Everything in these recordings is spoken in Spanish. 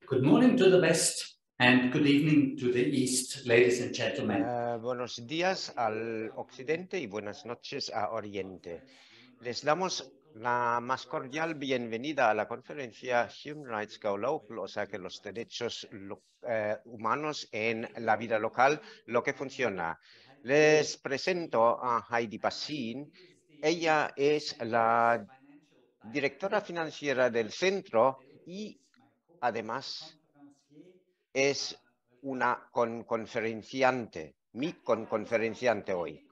Good morning to the West and good evening to the East, ladies and gentlemen. Buenos días al occidente y buenas noches a oriente. Les damos la más cordial bienvenida a la conferencia Human Rights Go Local, o sea que los derechos humanos en la vida local, lo que funciona. Les presento a Heidi Bassin. Ella es la directora financiera del centro y además es una conferenciante, mi conferenciante hoy.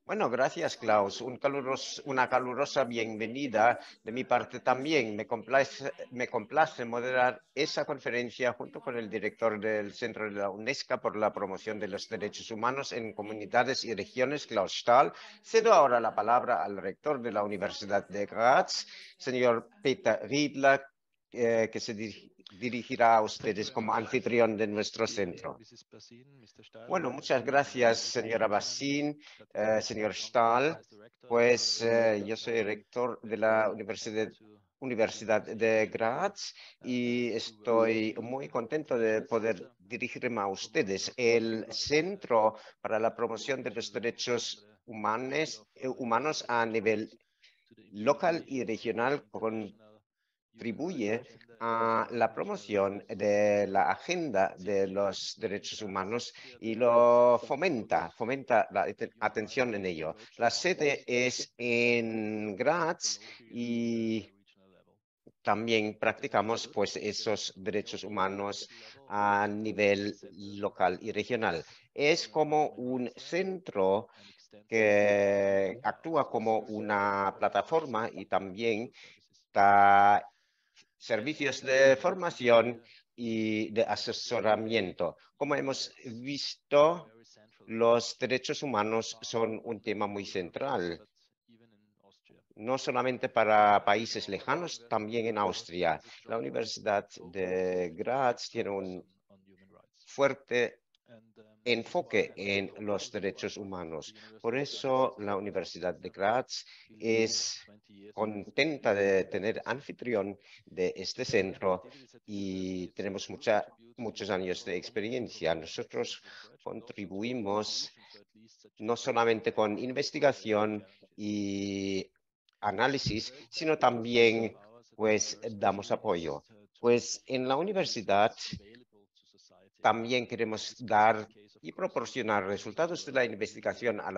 Bueno, gracias, Klaus. Una calurosa bienvenida de mi parte también. Me complace moderar esa conferencia junto con el director del Centro de la UNESCO por la promoción de los derechos humanos en comunidades y regiones, Klaus Stahl. Cedo ahora la palabra al rector de la Universidad de Graz, señor Peter Riedler, que se dirigirá a ustedes como anfitrión de nuestro centro. Bueno, muchas gracias, señora Bassin, señor Stahl. Pues yo soy rector de la Universidad de Graz y estoy muy contento de poder dirigirme a ustedes. El Centro para la Promoción de los Derechos Humanos a nivel local y regional contribuye a la promoción de la agenda de los derechos humanos y lo fomenta la atención en ello. La sede es en Graz y también practicamos pues esos derechos humanos a nivel local y regional. Es como un centro que actúa como una plataforma y también da servicios de formación y de asesoramiento. Como hemos visto, los derechos humanos son un tema muy central, no solamente para países lejanos, también en Austria. La Universidad de Graz tiene un fuerte enfoque en los derechos humanos. Por eso la Universidad de Graz es contenta de tener anfitrión de este centro y tenemos muchos años de experiencia. Nosotros contribuimos no solamente con investigación y análisis, sino también pues damos apoyo. Pues en la universidad también queremos dar y proporcionar resultados de la investigación a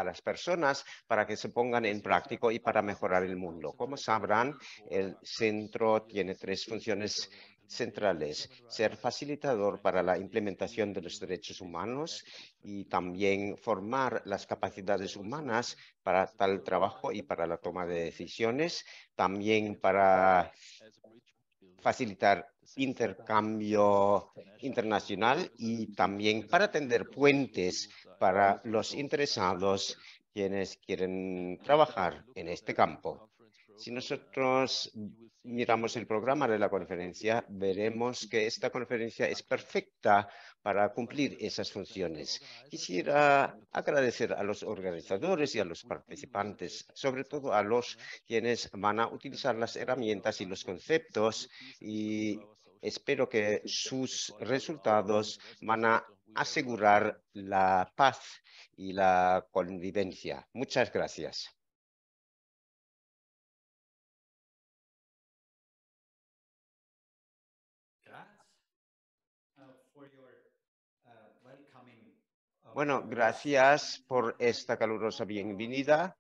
las personas para que se pongan en práctica y para mejorar el mundo. Como sabrán, el centro tiene tres funciones centrales: ser facilitador para la implementación de los derechos humanos y también formar las capacidades humanas para tal trabajo y para la toma de decisiones, también para facilitar intercambio internacional y también para tender puentes para los interesados quienes quieren trabajar en este campo. Si nosotros miramos el programa de la conferencia, veremos que esta conferencia es perfecta para cumplir esas funciones. Quisiera agradecer a los organizadores y a los participantes, sobre todo a los quienes van a utilizar las herramientas y los conceptos, y espero que sus resultados van a asegurar la paz y la convivencia. Muchas gracias. Bueno, gracias por esta calurosa bienvenida.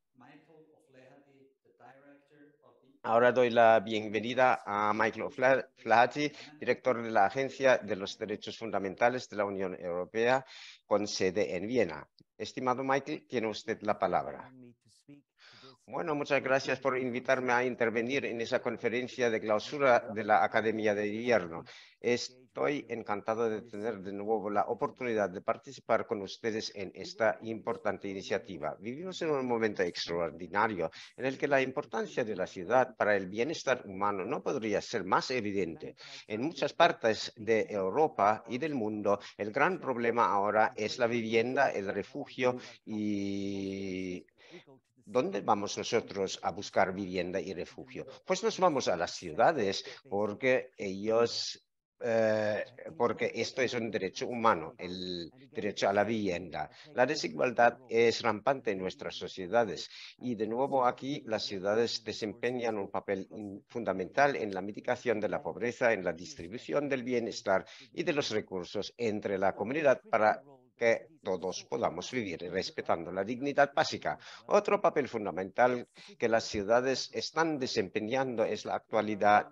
Ahora doy la bienvenida a Michael O'Flaherty, director de la Agencia de los Derechos Fundamentales de la Unión Europea, con sede en Viena. Estimado Michael, tiene usted la palabra. Bueno, muchas gracias por invitarme a intervenir en esa conferencia de clausura de la Academia de Invierno. Estoy encantado de tener de nuevo la oportunidad de participar con ustedes en esta importante iniciativa. Vivimos en un momento extraordinario en el que la importancia de la ciudad para el bienestar humano no podría ser más evidente. En muchas partes de Europa y del mundo, el gran problema ahora es la vivienda, el refugio y ¿dónde vamos nosotros a buscar vivienda y refugio? Pues nos vamos a las ciudades porque ellos porque esto es un derecho humano, el derecho a la vivienda. La desigualdad es rampante en nuestras sociedades y de nuevo aquí las ciudades desempeñan un papel fundamental en la mitigación de la pobreza, en la distribución del bienestar y de los recursos entre la comunidad para que todos podamos vivir respetando la dignidad básica. Otro papel fundamental que las ciudades están desempeñando en la actualidad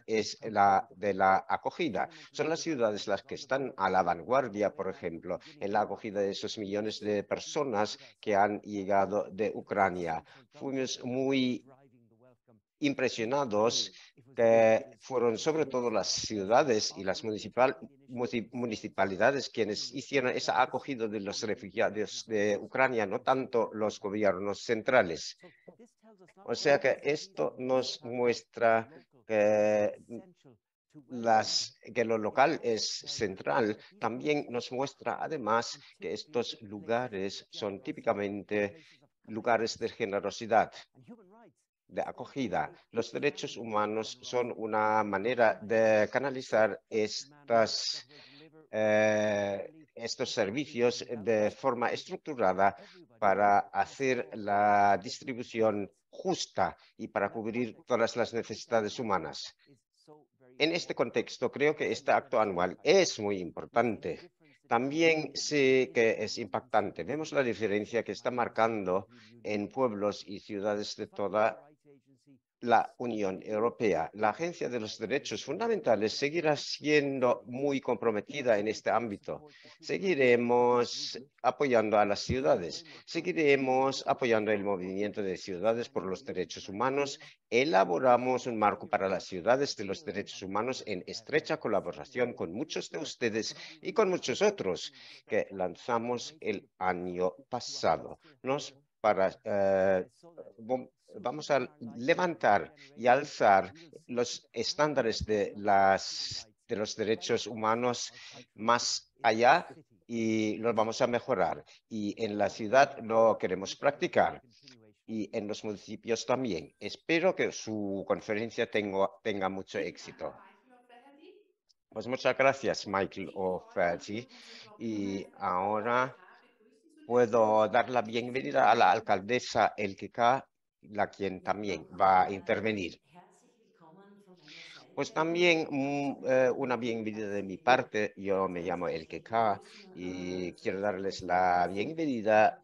es la de la acogida. Son las ciudades las que están a la vanguardia, por ejemplo, en la acogida de esos millones de personas que han llegado de Ucrania. Fuimos muy impresionados que fueron sobre todo las ciudades y las municipalidades quienes hicieron esa acogida de los refugiados de Ucrania, no tanto los gobiernos centrales. O sea que esto nos muestra que que lo local es central. También nos muestra además que estos lugares son típicamente lugares de generosidad, de acogida. Los derechos humanos son una manera de canalizar estos servicios de forma estructurada para hacer la distribución justa y para cubrir todas las necesidades humanas. En este contexto, creo que este acto anual es muy importante. También sé que es impactante. Vemos la diferencia que está marcando en pueblos y ciudades de toda la Unión Europea. La Agencia de los Derechos Fundamentales seguirá siendo muy comprometida en este ámbito. Seguiremos apoyando a las ciudades, seguiremos apoyando el movimiento de ciudades por los derechos humanos. Elaboramos un marco para las ciudades de los derechos humanos en estrecha colaboración con muchos de ustedes y con muchos otros que lanzamos el año pasado. Vamos a levantar y alzar los estándares de los derechos humanos más allá y los vamos a mejorar. Y en la ciudad lo queremos practicar y en los municipios también. Espero que su conferencia tenga mucho éxito. Pues muchas gracias, Michael O'Flaherty. Y ahora puedo dar la bienvenida a la alcaldesa Elke K., la quien también va a intervenir. Pues también una bienvenida de mi parte. Yo me llamo Elke K. y quiero darles la bienvenida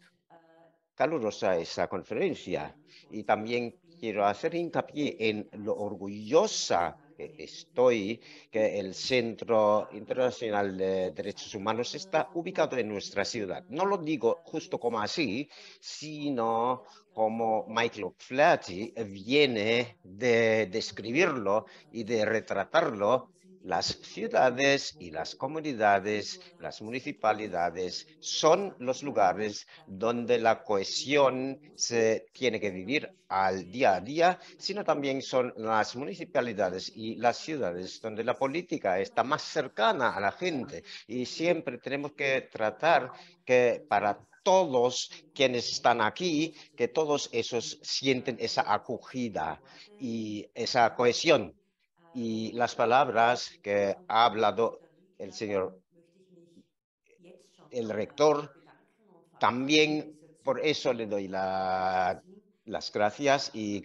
calurosa a esa conferencia. Y también quiero hacer hincapié en lo orgullosa que estoy que el Centro Internacional de Derechos Humanos está ubicado en nuestra ciudad. No lo digo justo como así, sino como Michael O'Flaherty viene de describirlo y de retratarlo. Las ciudades y las comunidades, las municipalidades, son los lugares donde la cohesión se tiene que vivir al día a día, sino también son las municipalidades y las ciudades donde la política está más cercana a la gente. Y siempre tenemos que tratar que para todos quienes están aquí, que todos esos sienten esa acogida y esa cohesión. Y las palabras que ha hablado el señor, el rector, también por eso le doy las gracias y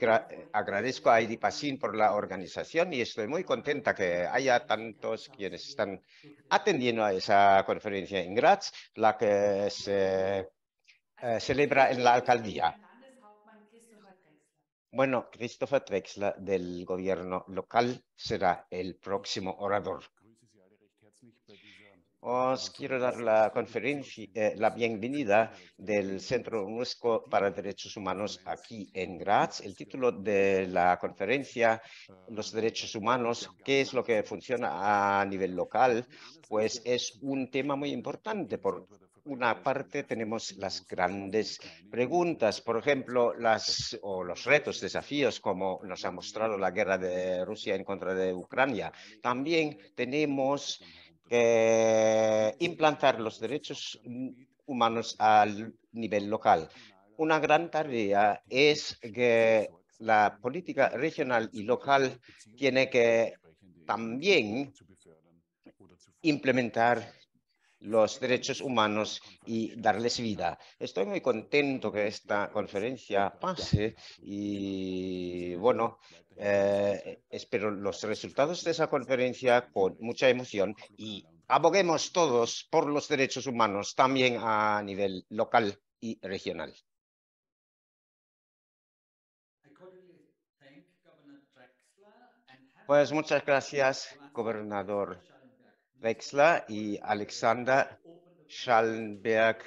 agradezco a Heidi Passin por la organización y estoy muy contenta que haya tantos quienes están atendiendo a esa conferencia en Graz, la que se celebra en la alcaldía. Bueno, Christopher Drexler del gobierno local será el próximo orador. Os quiero dar la bienvenida del Centro UNESCO para Derechos Humanos aquí en Graz. El título de la conferencia, Los Derechos Humanos, ¿qué es lo que funciona a nivel local? Pues es un tema muy importante. Por una parte tenemos las grandes preguntas, por ejemplo, los retos, desafíos, como nos ha mostrado la guerra de Rusia en contra de Ucrania. También tenemos que implantar los derechos humanos al nivel local. Una gran tarea es que la política regional y local tiene que también implementar los derechos humanos y darles vida. Estoy muy contento que esta conferencia pase y, bueno, espero los resultados de esa conferencia con mucha emoción y aboguemos todos por los derechos humanos también a nivel local y regional. Pues muchas gracias, gobernador Wexler, y Alexander Schallenberg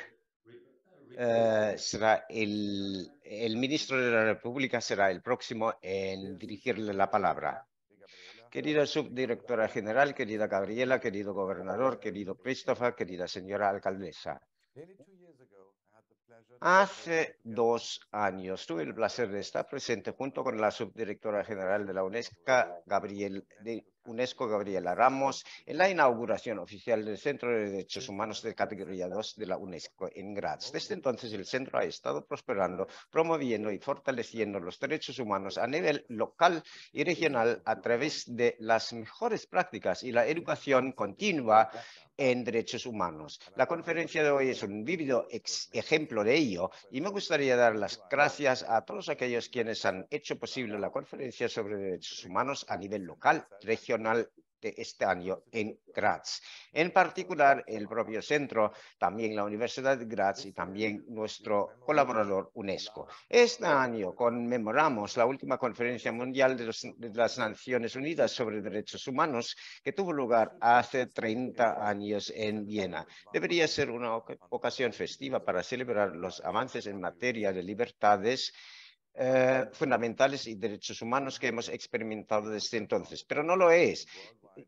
será el ministro de la República, será el próximo en dirigirle la palabra. Querida subdirectora general, querida Gabriela, querido gobernador, querido Christopher, querida señora alcaldesa. Hace 2 años tuve el placer de estar presente junto con la subdirectora general de la UNESCO, Gabriela Ramos, en la inauguración oficial del Centro de Derechos Humanos de categoría 2 de la UNESCO en Graz. Desde entonces, el centro ha estado prosperando, promoviendo y fortaleciendo los derechos humanos a nivel local y regional a través de las mejores prácticas y la educación continua en derechos humanos. La conferencia de hoy es un vívido ejemplo de ello y me gustaría dar las gracias a todos aquellos quienes han hecho posible la conferencia sobre derechos humanos a nivel local, regional de este año en Graz. En particular, el propio centro, también la Universidad de Graz y también nuestro colaborador UNESCO. Este año conmemoramos la última conferencia mundial de las Naciones Unidas sobre Derechos Humanos que tuvo lugar hace 30 años en Viena. Debería ser una ocasión festiva para celebrar los avances en materia de libertades fundamentales y derechos humanos que hemos experimentado desde entonces, pero no lo es.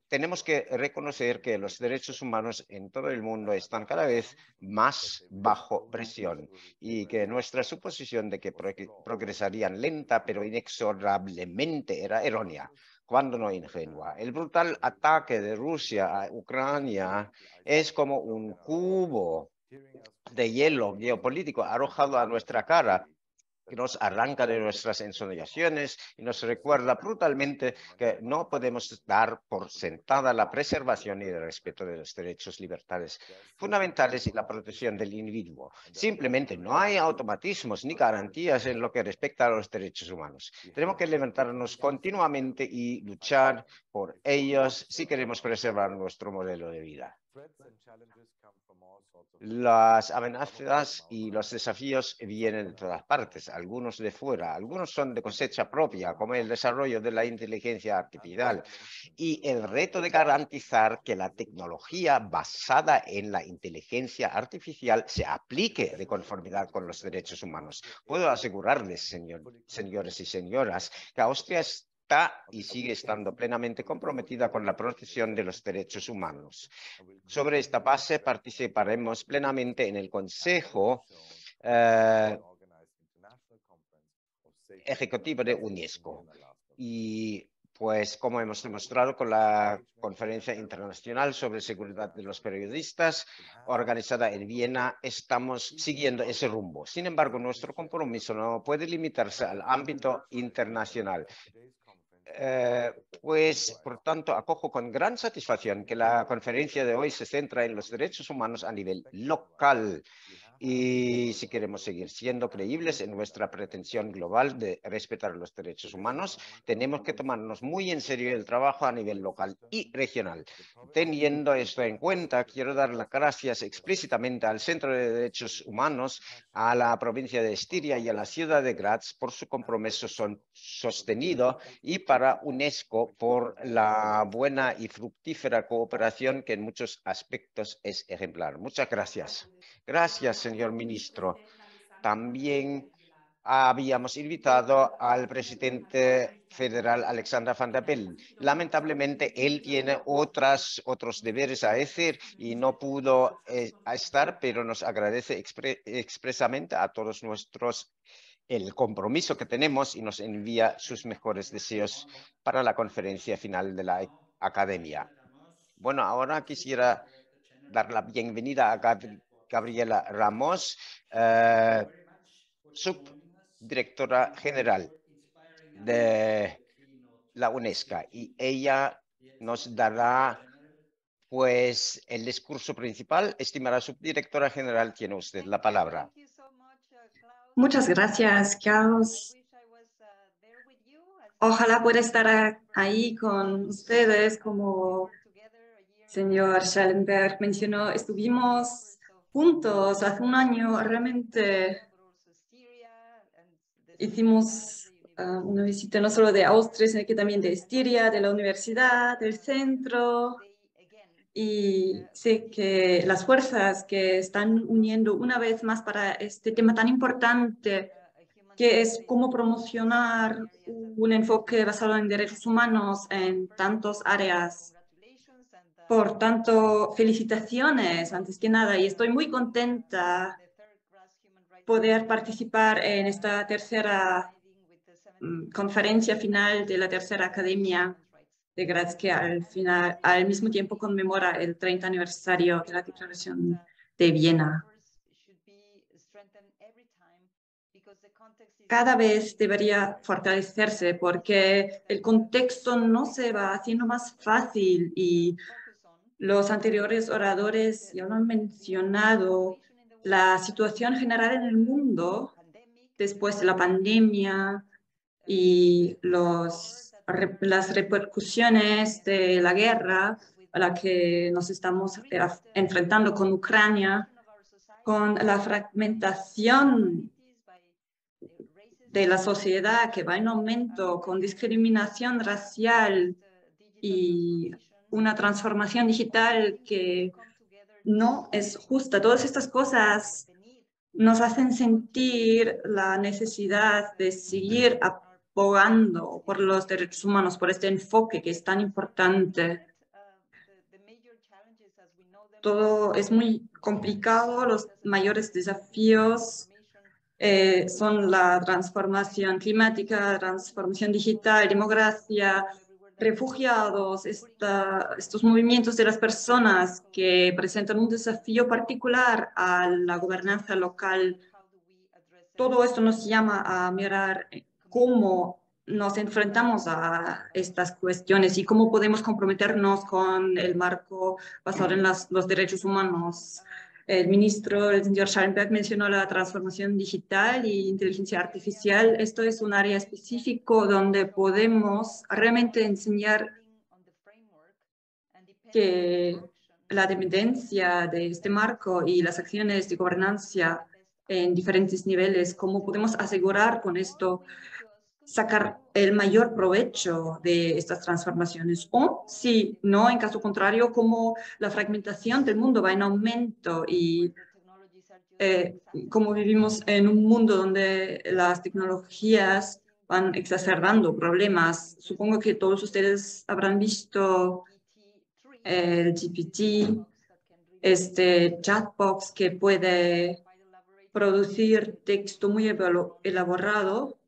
Tenemos que reconocer que los derechos humanos en todo el mundo están cada vez más bajo presión y que nuestra suposición de que progresarían lenta pero inexorablemente era errónea, cuando no ingenua. El brutal ataque de Rusia a Ucrania es como un cubo de hielo geopolítico arrojado a nuestra cara, que nos arranca de nuestras ensoñaciones y nos recuerda brutalmente que no podemos dar por sentada la preservación y el respeto de los derechos, libertades fundamentales y la protección del individuo. Simplemente no hay automatismos ni garantías en lo que respecta a los derechos humanos. Tenemos que levantarnos continuamente y luchar por ellos si queremos preservar nuestro modelo de vida. Las amenazas y los desafíos vienen de todas partes, algunos de fuera, algunos son de cosecha propia, como el desarrollo de la inteligencia artificial y el reto de garantizar que la tecnología basada en la inteligencia artificial se aplique de conformidad con los derechos humanos. Puedo asegurarles, señores y señoras, que Austria está y sigue estando plenamente comprometida con la protección de los derechos humanos. Sobre esta base participaremos plenamente en el Consejo Ejecutivo de UNESCO. Y pues como hemos demostrado con la Conferencia Internacional sobre Seguridad de los Periodistas, organizada en Viena, estamos siguiendo ese rumbo. Sin embargo, nuestro compromiso no puede limitarse al ámbito internacional. Pues, por tanto, acojo con gran satisfacción que la conferencia de hoy se centra en los derechos humanos a nivel local. Y si queremos seguir siendo creíbles en nuestra pretensión global de respetar los derechos humanos, tenemos que tomarnos muy en serio el trabajo a nivel local y regional. Teniendo esto en cuenta, quiero dar las gracias explícitamente al Centro de Derechos Humanos, a la provincia de Estiria y a la ciudad de Graz por su compromiso sostenido y para UNESCO por la buena y fructífera cooperación que en muchos aspectos es ejemplar. Muchas gracias. Gracias, señor ministro. También habíamos invitado al presidente federal Alexander Van der Bellen. Lamentablemente, él tiene otros deberes a hacer y no pudo estar, pero nos agradece expresamente a todos el compromiso que tenemos y nos envía sus mejores deseos para la conferencia final de la academia. Bueno, ahora quisiera dar la bienvenida a Gabriela Ramos, subdirectora general de la UNESCO, y ella nos dará pues el discurso principal. Estimada subdirectora general, tiene usted la palabra. Muchas gracias, Klaus. Ojalá pueda estar ahí con ustedes, como señor Schellenberg mencionó. Estuvimos juntos hace un año, realmente hicimos una visita no solo de Austria, sino que también de Estiria, de la universidad, del centro. Y sé que las fuerzas que están uniendo una vez más para este tema tan importante, que es cómo promocionar un enfoque basado en derechos humanos en tantas áreas. Por tanto, felicitaciones antes que nada, y estoy muy contenta poder participar en esta tercera conferencia final de la tercera academia de Graz, que al mismo tiempo conmemora el 30 aniversario de la Declaración de Viena. Cada vez debería fortalecerse porque el contexto no se va haciendo más fácil y los anteriores oradores ya lo han mencionado. La situación general en el mundo después de la pandemia y las repercusiones de la guerra a la que nos estamos enfrentando con Ucrania, con la fragmentación de la sociedad que va en aumento, con discriminación racial y una transformación digital que no es justa. Todas estas cosas nos hacen sentir la necesidad de seguir abogando por los derechos humanos, por este enfoque que es tan importante. Todo es muy complicado, los mayores desafíos son la transformación climática, transformación digital, democracia, refugiados, estos movimientos de las personas que presentan un desafío particular a la gobernanza local. Todo esto nos llama a mirar cómo nos enfrentamos a estas cuestiones y cómo podemos comprometernos con el marco basado en los derechos humanos. El ministro, el señor Schellenberg, mencionó la transformación digital y inteligencia artificial. Esto es un área específico donde podemos realmente enseñar que la dependencia de este marco y las acciones de gobernanza en diferentes niveles, cómo podemos asegurar con esto sacar el mayor provecho de estas transformaciones, o si no, en caso contrario, cómo la fragmentación del mundo va en aumento y cómo vivimos en un mundo donde las tecnologías van exacerbando problemas. Supongo que todos ustedes habrán visto el GPT, este chatbox que puede producir texto muy elaborado.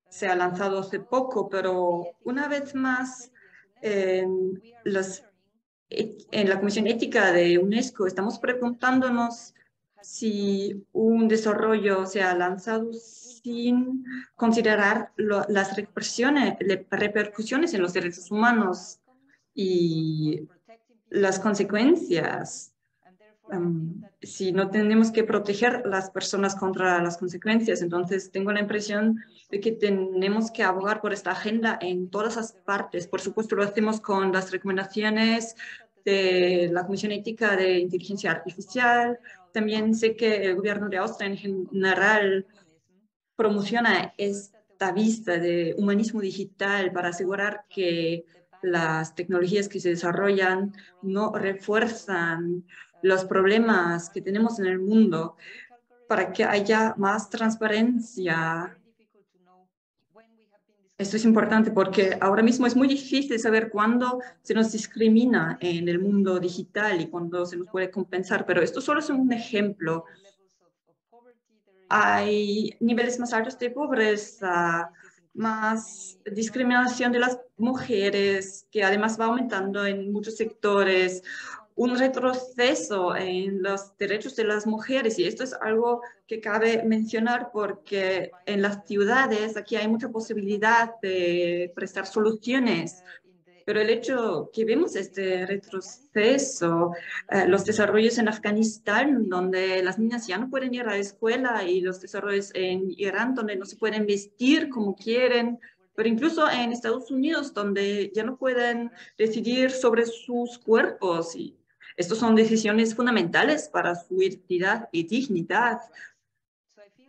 Se ha lanzado hace poco, pero una vez más en la Comisión Ética de UNESCO estamos preguntándonos si un desarrollo se ha lanzado sin considerar las repercusiones en los derechos humanos y las consecuencias. Si no tenemos que proteger a las personas contra las consecuencias, entonces tengo la impresión de que tenemos que abogar por esta agenda en todas las partes. Por supuesto, lo hacemos con las recomendaciones de la Comisión Ética de Inteligencia Artificial. También sé que el gobierno de Austria en general promociona esta vista de humanismo digital para asegurar que las tecnologías que se desarrollan no refuerzan los problemas que tenemos en el mundo, para que haya más transparencia. Esto es importante porque ahora mismo es muy difícil saber cuándo se nos discrimina en el mundo digital y cuándo se nos puede compensar, pero esto solo es un ejemplo. Hay niveles más altos de pobreza, más discriminación de las mujeres, que además va aumentando en muchos sectores, un retroceso en los derechos de las mujeres, y esto es algo que cabe mencionar porque en las ciudades aquí hay mucha posibilidad de prestar soluciones Pero el hecho que vemos este retroceso, los desarrollos en Afganistán, donde las niñas ya no pueden ir a la escuela, y los desarrollos en Irán, donde no se pueden vestir como quieren, pero incluso en Estados Unidos, donde ya no pueden decidir sobre sus cuerpos. Y estas son decisiones fundamentales para su identidad y dignidad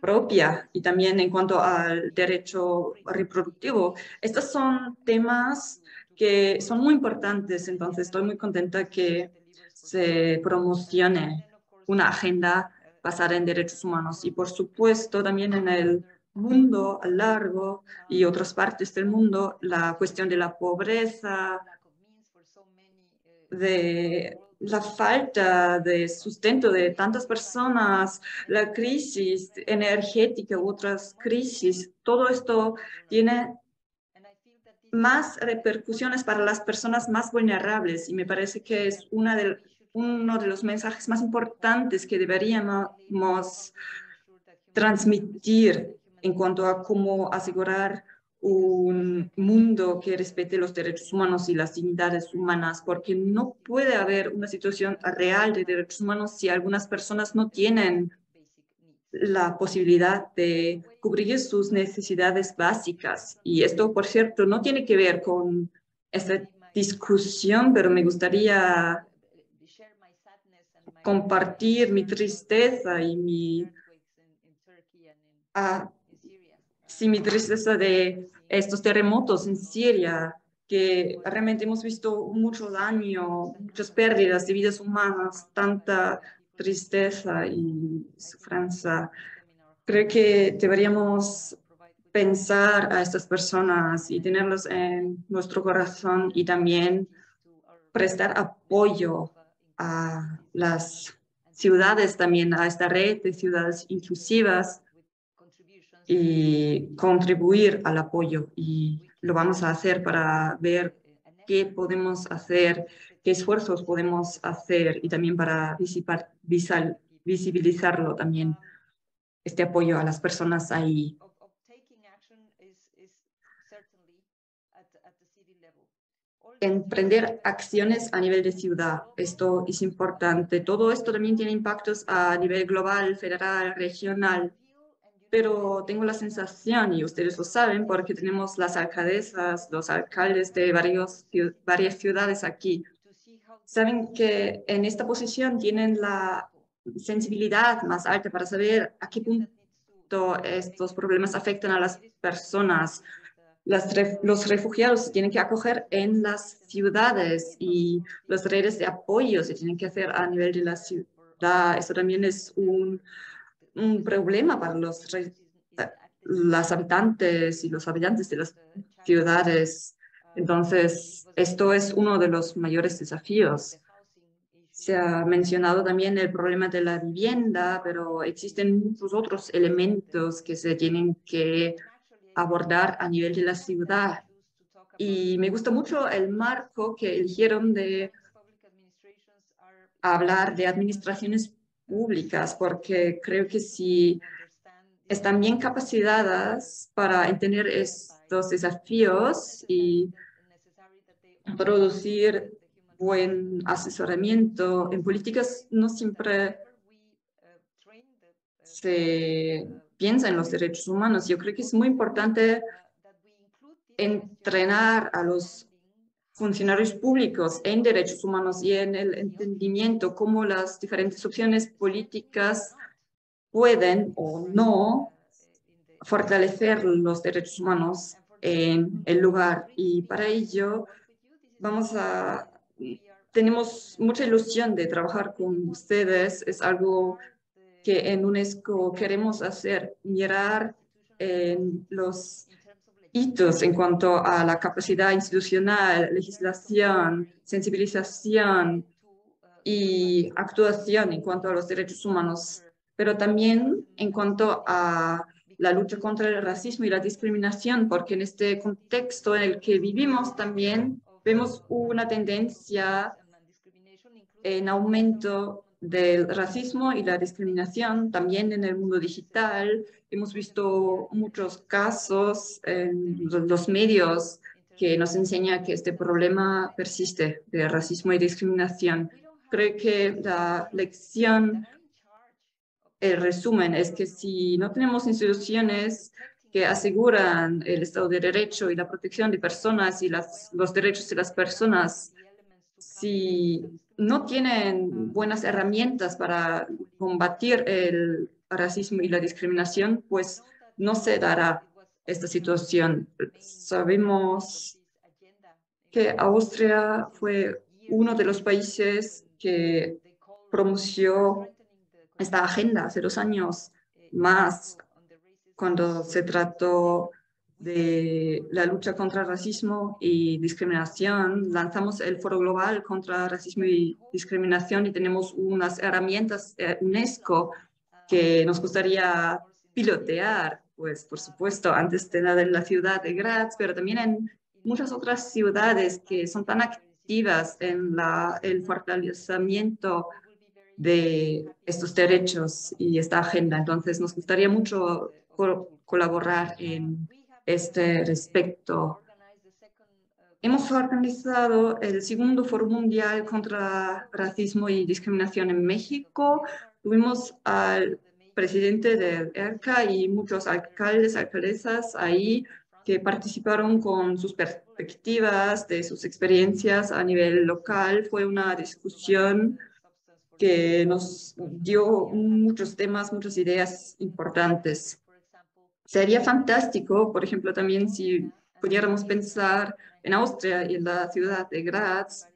propia, y también en cuanto al derecho reproductivo. Estos son temas que son muy importantes, entonces estoy muy contenta que se promocione una agenda basada en derechos humanos, y por supuesto también en el mundo a largo y otras partes del mundo, la cuestión de la pobreza, de la falta de sustento de tantas personas, la crisis energética u otras crisis, todo esto tiene más repercusiones para las personas más vulnerables, y me parece que es uno de los mensajes más importantes que deberíamos transmitir en cuanto a cómo asegurar un mundo que respete los derechos humanos y las dignidades humanas, porque no puede haber una situación real de derechos humanos si algunas personas no tienen la posibilidad de cubrir sus necesidades básicas. Y esto, por cierto, no tiene que ver con esta discusión, pero me gustaría compartir mi tristeza y mi tristeza de estos terremotos en Siria, que realmente hemos visto mucho daño, muchas pérdidas de vidas humanas, tanta tristeza y sufranza. Creo que deberíamos pensar a estas personas y tenerlos en nuestro corazón, y también prestar apoyo a las ciudades, también a esta red de ciudades inclusivas, y contribuir al apoyo. Y lo vamos a hacer para ver qué podemos hacer, qué esfuerzos podemos hacer, y también para visibilizarlo también, este apoyo a las personas ahí. Emprender acciones a nivel de ciudad, esto es importante. Todo esto también tiene impactos a nivel global, federal, regional, pero tengo la sensación, y ustedes lo saben porque tenemos las alcaldesas, los alcaldes de varias ciudades aquí, saben que en esta posición tienen la sensibilidad más alta para saber a qué punto estos problemas afectan a las personas. Los refugiados se tienen que acoger en las ciudades, y las redes de apoyo se tienen que hacer a nivel de la ciudad. Eso también es un problema para las habitantes y los habitantes de las ciudades. Entonces, esto es uno de los mayores desafíos. Se ha mencionado también el problema de la vivienda, pero existen muchos otros elementos que se tienen que abordar a nivel de la ciudad. Y me gusta mucho el marco que eligieron de hablar de administraciones públicas, porque creo que si están bien capacitadas para entender estos desafíos y producir buen asesoramiento en políticas, no siempre se piensa en los derechos humanos. Yo creo que es muy importante entrenar a los funcionarios públicos en derechos humanos y en el entendimiento cómo las diferentes opciones políticas pueden o no fortalecer los derechos humanos en el lugar. Y para ello tenemos mucha ilusión de trabajar con ustedes. Es algo que en UNESCO queremos hacer, mirar en los hitos en cuanto a la capacidad institucional, legislación, sensibilización y actuación en cuanto a los derechos humanos, pero también en cuanto a la lucha contra el racismo y la discriminación, porque en este contexto en el que vivimos también vemos una tendencia en aumento del racismo y la discriminación, también en el mundo digital. Hemos visto muchos casos en los medios que nos enseña que este problema persiste de racismo y discriminación. Creo que la lección, el resumen, es que si no tenemos instituciones que aseguran el Estado de Derecho y la protección de personas y los derechos de las personas, si no tienen buenas herramientas para combatir el racismo y la discriminación, pues no se dará esta situación. Sabemos que Austria fue uno de los países que promovió esta agenda hace 2 años más cuando se trató de la lucha contra el racismo y discriminación. Lanzamos el Foro Global contra Racismo y Discriminación y tenemos unas herramientas UNESCO que nos gustaría pilotear, pues por supuesto, antes de nada en la ciudad de Graz, pero también en muchas otras ciudades que son tan activas en el fortalecimiento de estos derechos y esta agenda. Entonces, nos gustaría mucho colaborar en este respecto. Hemos organizado el segundo Foro Mundial contra Racismo y Discriminación en México. Tuvimos al presidente del ERCA y muchos alcaldes, alcaldesas ahí que participaron con sus perspectivas, de sus experiencias a nivel local. Fue una discusión que nos dio muchos temas, muchas ideas importantes. Sería fantástico, por ejemplo, también si pudiéramos pensar en Austria y en la ciudad de Graz,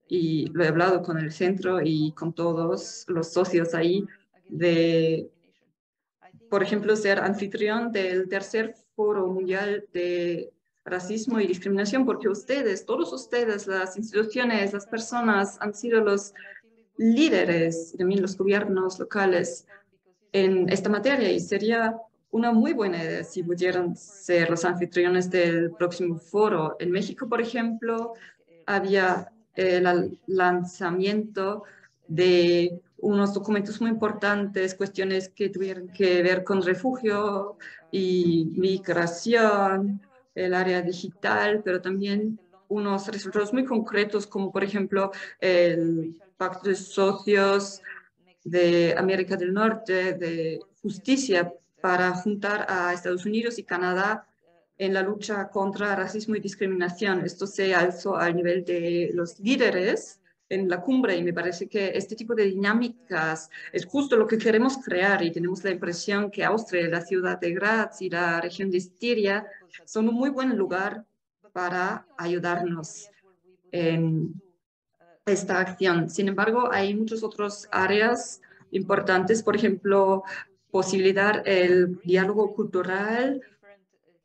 y lo he hablado con el centro y con todos los socios ahí, de, por ejemplo, ser anfitrión del tercer Foro Mundial de Racismo y Discriminación, porque ustedes, todos ustedes, las instituciones, las personas, han sido los líderes y también los gobiernos locales en esta materia, y sería una muy buena idea si pudieran ser los anfitriones del próximo foro. En México, por ejemplo, había el lanzamiento de unos documentos muy importantes, cuestiones que tuvieran que ver con refugio y migración, el área digital, pero también unos resultados muy concretos, como por ejemplo el Pacto de Socios de América del Norte, de justicia para juntar a Estados Unidos y Canadá en la lucha contra racismo y discriminación. Esto se alzó al nivel de los líderes en la cumbre y me parece que este tipo de dinámicas es justo lo que queremos crear, y tenemos la impresión que Austria, la ciudad de Graz y la región de Estiria son un muy buen lugar para ayudarnos en esta acción. Sin embargo, hay muchas otras áreas importantes, por ejemplo, posibilitar el diálogo cultural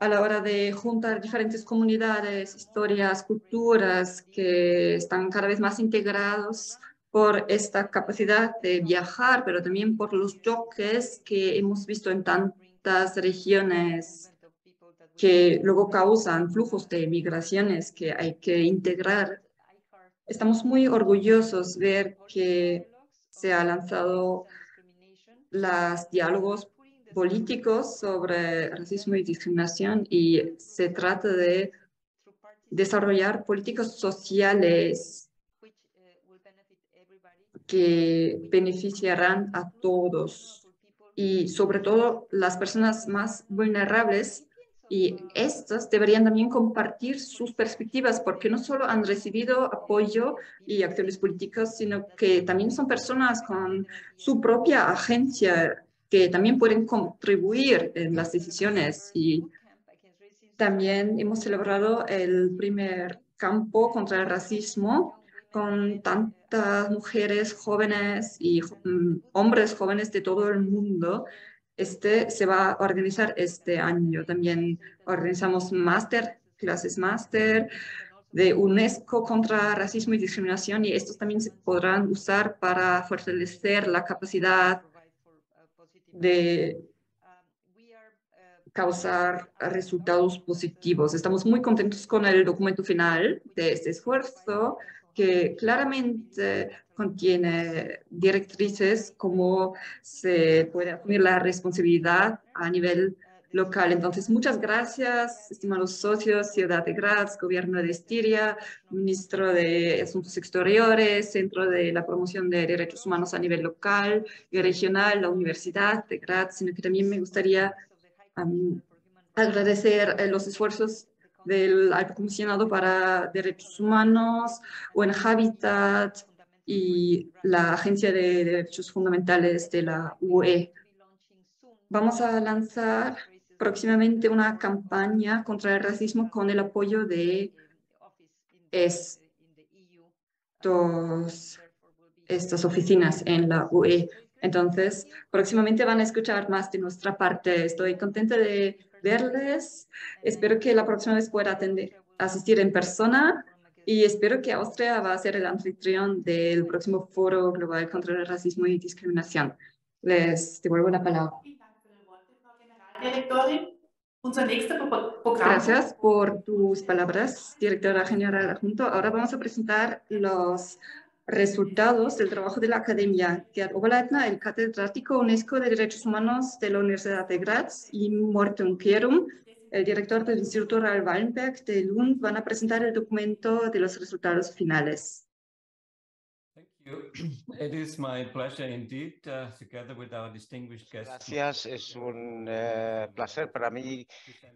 a la hora de juntar diferentes comunidades, historias, culturas que están cada vez más integrados por esta capacidad de viajar, pero también por los choques que hemos visto en tantas regiones que luego causan flujos de migraciones que hay que integrar. Estamos muy orgullosos de ver que se han lanzado los diálogos políticos sobre racismo y discriminación, y se trata de desarrollar políticas sociales que beneficiarán a todos y sobre todo las personas más vulnerables, y estas deberían también compartir sus perspectivas porque no solo han recibido apoyo y acciones políticas, sino que también son personas con su propia agencia que también pueden contribuir en las decisiones. Y también hemos celebrado el primer campo contra el racismo con tantas mujeres jóvenes y hombres jóvenes de todo el mundo. Este se va a organizar este año. También organizamos clases máster de UNESCO contra racismo y discriminación, y estos también se podrán usar para fortalecer la capacidad de causar resultados positivos. Estamos muy contentos con el documento final de este esfuerzo, que claramente contiene directrices cómo se puede asumir la responsabilidad a nivel local. Entonces, muchas gracias, estimados socios, Ciudad de Graz, Gobierno de Estiria, Ministro de Asuntos Exteriores, Centro de la Promoción de Derechos Humanos a nivel local y regional, la Universidad de Graz, sino que también me gustaría agradecer los esfuerzos del Alto Comisionado para Derechos Humanos, UN Habitat y la Agencia de Derechos Fundamentales de la UE. Vamos a lanzar próximamente una campaña contra el racismo con el apoyo de estas oficinas en la UE. Entonces, próximamente van a escuchar más de nuestra parte. Estoy contenta de verles. Espero que la próxima vez pueda asistir en persona y espero que Austria va a ser el anfitrión del próximo Foro Global contra el Racismo y Discriminación. Les devuelvo la palabra. Gracias por tus palabras, directora general adjunto. Ahora vamos a presentar los resultados del trabajo de la Academia. Gerd Oberleitner, el catedrático UNESCO de Derechos Humanos de la Universidad de Graz, y Morten Kjerum, el director del Instituto Raoul Wallenberg de Lund, van a presentar el documento de los resultados finales. It is my pleasure indeed, together with our distinguished guest. Gracias, es un placer para mí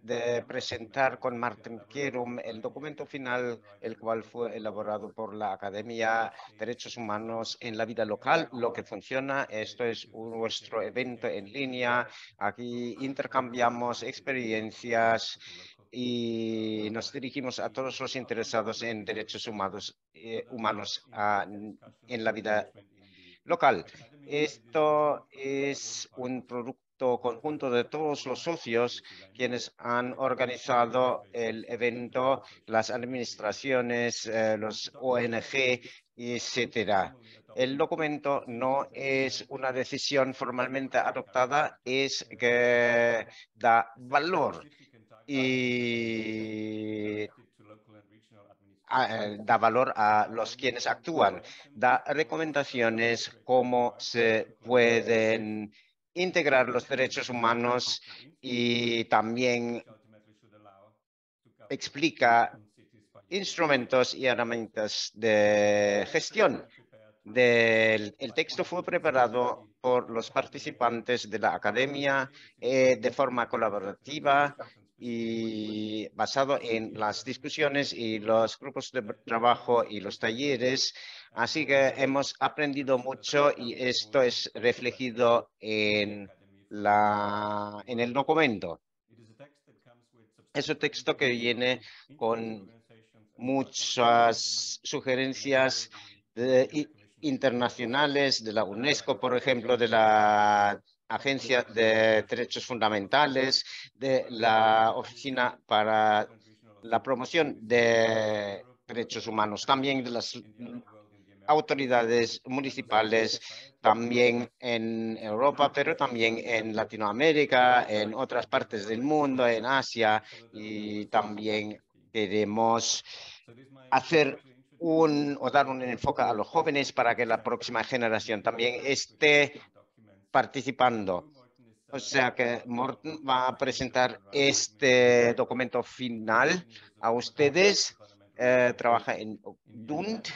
de presentar con Morten Kjerum el documento final, el cual fue elaborado por la Academia de Derechos Humanos en la vida local. Lo que funciona, esto es nuestro evento en línea. Aquí intercambiamos experiencias y nos dirigimos a todos los interesados en derechos humanos, en la vida local. Esto es un producto conjunto de todos los socios quienes han organizado el evento, las administraciones, los ONG, etcétera. El documento no es una decisión formalmente adoptada, es que da valor y da valor a los quienes actúan, da recomendaciones cómo se pueden integrar los derechos humanos y también explica instrumentos y herramientas de gestión. El texto fue preparado por los participantes de la academia de forma colaborativa y basado en las discusiones y los grupos de trabajo y los talleres. Así que hemos aprendido mucho y esto es reflejado en el documento. Es un texto que viene con muchas sugerencias internacionales de la UNESCO, por ejemplo, de la Agencia de Derechos Fundamentales, de la Oficina para la Promoción de Derechos Humanos, también de las autoridades municipales, también en Europa, pero también en Latinoamérica, en otras partes del mundo, en Asia, y también queremos hacer dar un enfoque a los jóvenes para que la próxima generación también esté participando. O sea que Morten va a presentar este documento final a ustedes. Trabaja en Lund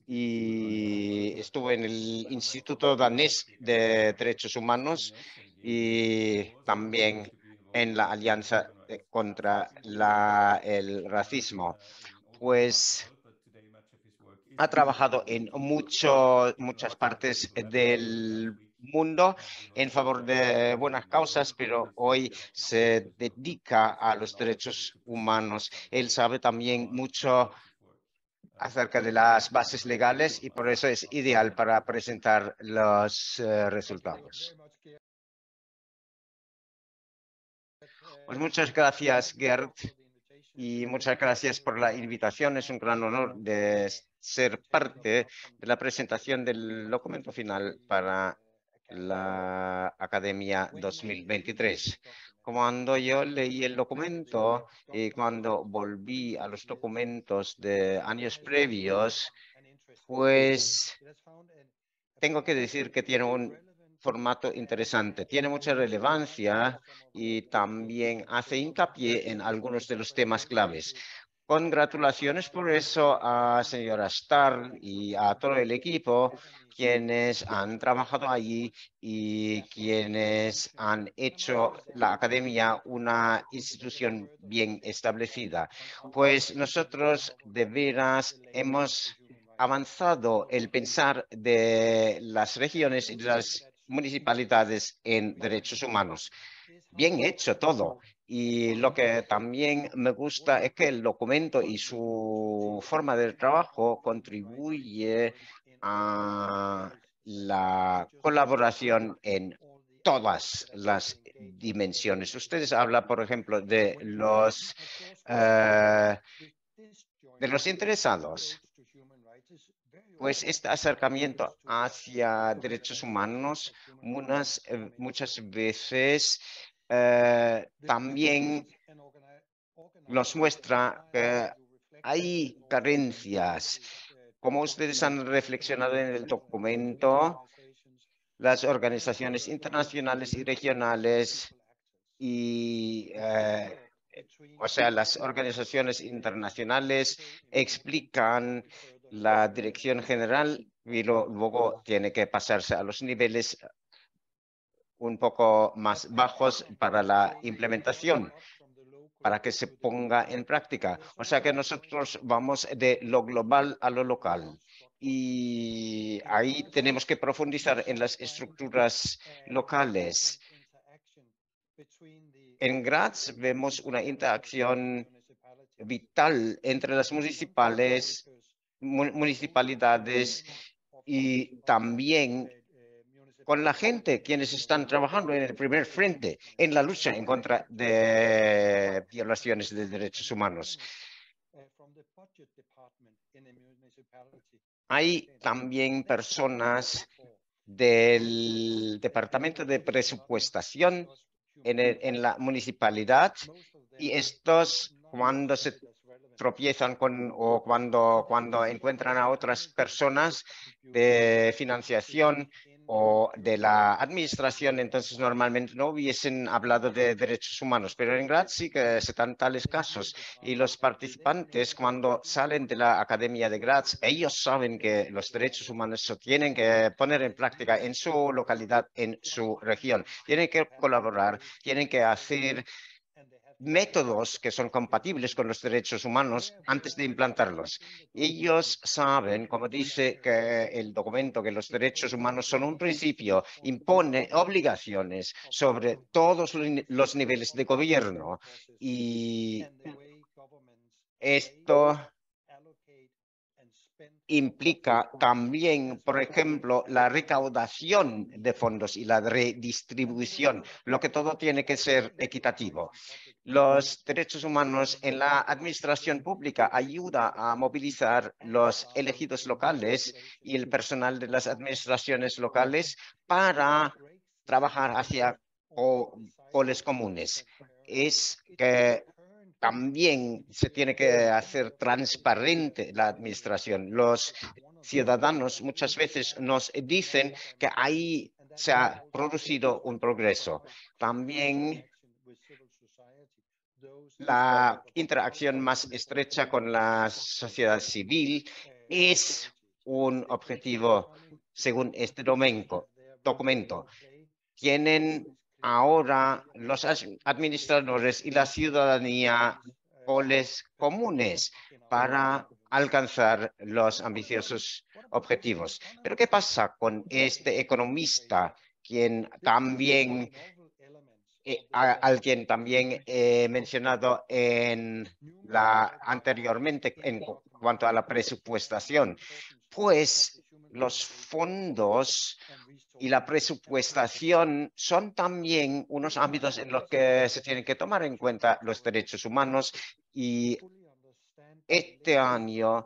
y estuvo en el Instituto Danés de Derechos Humanos y también en la Alianza contra el Racismo. Pues ha trabajado en muchas partes del mundo en favor de buenas causas, pero hoy se dedica a los derechos humanos. Él sabe también mucho acerca de las bases legales y por eso es ideal para presentar los resultados. Pues muchas gracias, Gerd. Y muchas gracias por la invitación. Es un gran honor de ser parte de la presentación del documento final para la Academia 2023. Cuando yo leí el documento y cuando volví a los documentos de años previos, pues tengo que decir que tiene un formato interesante. Tiene mucha relevancia y también hace hincapié en algunos de los temas claves. Congratulaciones por eso a señora Starr y a todo el equipo quienes han trabajado allí y quienes han hecho la academia una institución bien establecida. Pues nosotros de veras hemos avanzado el pensar de las regiones y de las municipalidades en derechos humanos. Bien hecho todo. Y lo que también me gusta es que el documento y su forma de trabajo contribuye a la colaboración en todas las dimensiones. Ustedes hablan, por ejemplo, de los interesados. Pues este acercamiento hacia derechos humanos muchas veces también nos muestra que hay carencias. Como ustedes han reflexionado en el documento, las organizaciones internacionales y regionales las organizaciones internacionales explican la dirección general y luego tiene que pasarse a los niveles un poco más bajos para la implementación, para que se ponga en práctica. O sea que nosotros vamos de lo global a lo local. Y ahí tenemos que profundizar en las estructuras locales. En Graz vemos una interacción vital entre las municipalidades y también con la gente, quienes están trabajando en el primer frente en la lucha en contra de violaciones de derechos humanos. Hay también personas del Departamento de Presupuestación en la municipalidad y estos, cuando se tropiezan o cuando encuentran a otras personas de financiación o de la administración, entonces normalmente no hubiesen hablado de derechos humanos, pero en Graz sí que se dan tales casos y los participantes cuando salen de la Academia de Graz, ellos saben que los derechos humanos se tienen que poner en práctica en su localidad, en su región, tienen que colaborar, tienen que hacer métodos que son compatibles con los derechos humanos antes de implantarlos. Ellos saben, como dice que el documento, que los derechos humanos son un principio, impone obligaciones sobre todos los niveles de gobierno y esto implica también, por ejemplo, la recaudación de fondos y la redistribución, lo que todo tiene que ser equitativo. Los derechos humanos en la administración pública ayuda a movilizar los elegidos locales y el personal de las administraciones locales para trabajar hacia goles comunes. Es que también se tiene que hacer transparente la administración. Los ciudadanos muchas veces nos dicen que ahí se ha producido un progreso. También la interacción más estrecha con la sociedad civil es un objetivo según este documento. Tienen ahora los administradores y la ciudadanía goles comunes para alcanzar los ambiciosos objetivos. Pero ¿qué pasa con este economista, quien también al quien también he mencionado anteriormente en cuanto a la presupuestación? Pues los fondos y la presupuestación son también unos ámbitos en los que se tienen que tomar en cuenta los derechos humanos y este año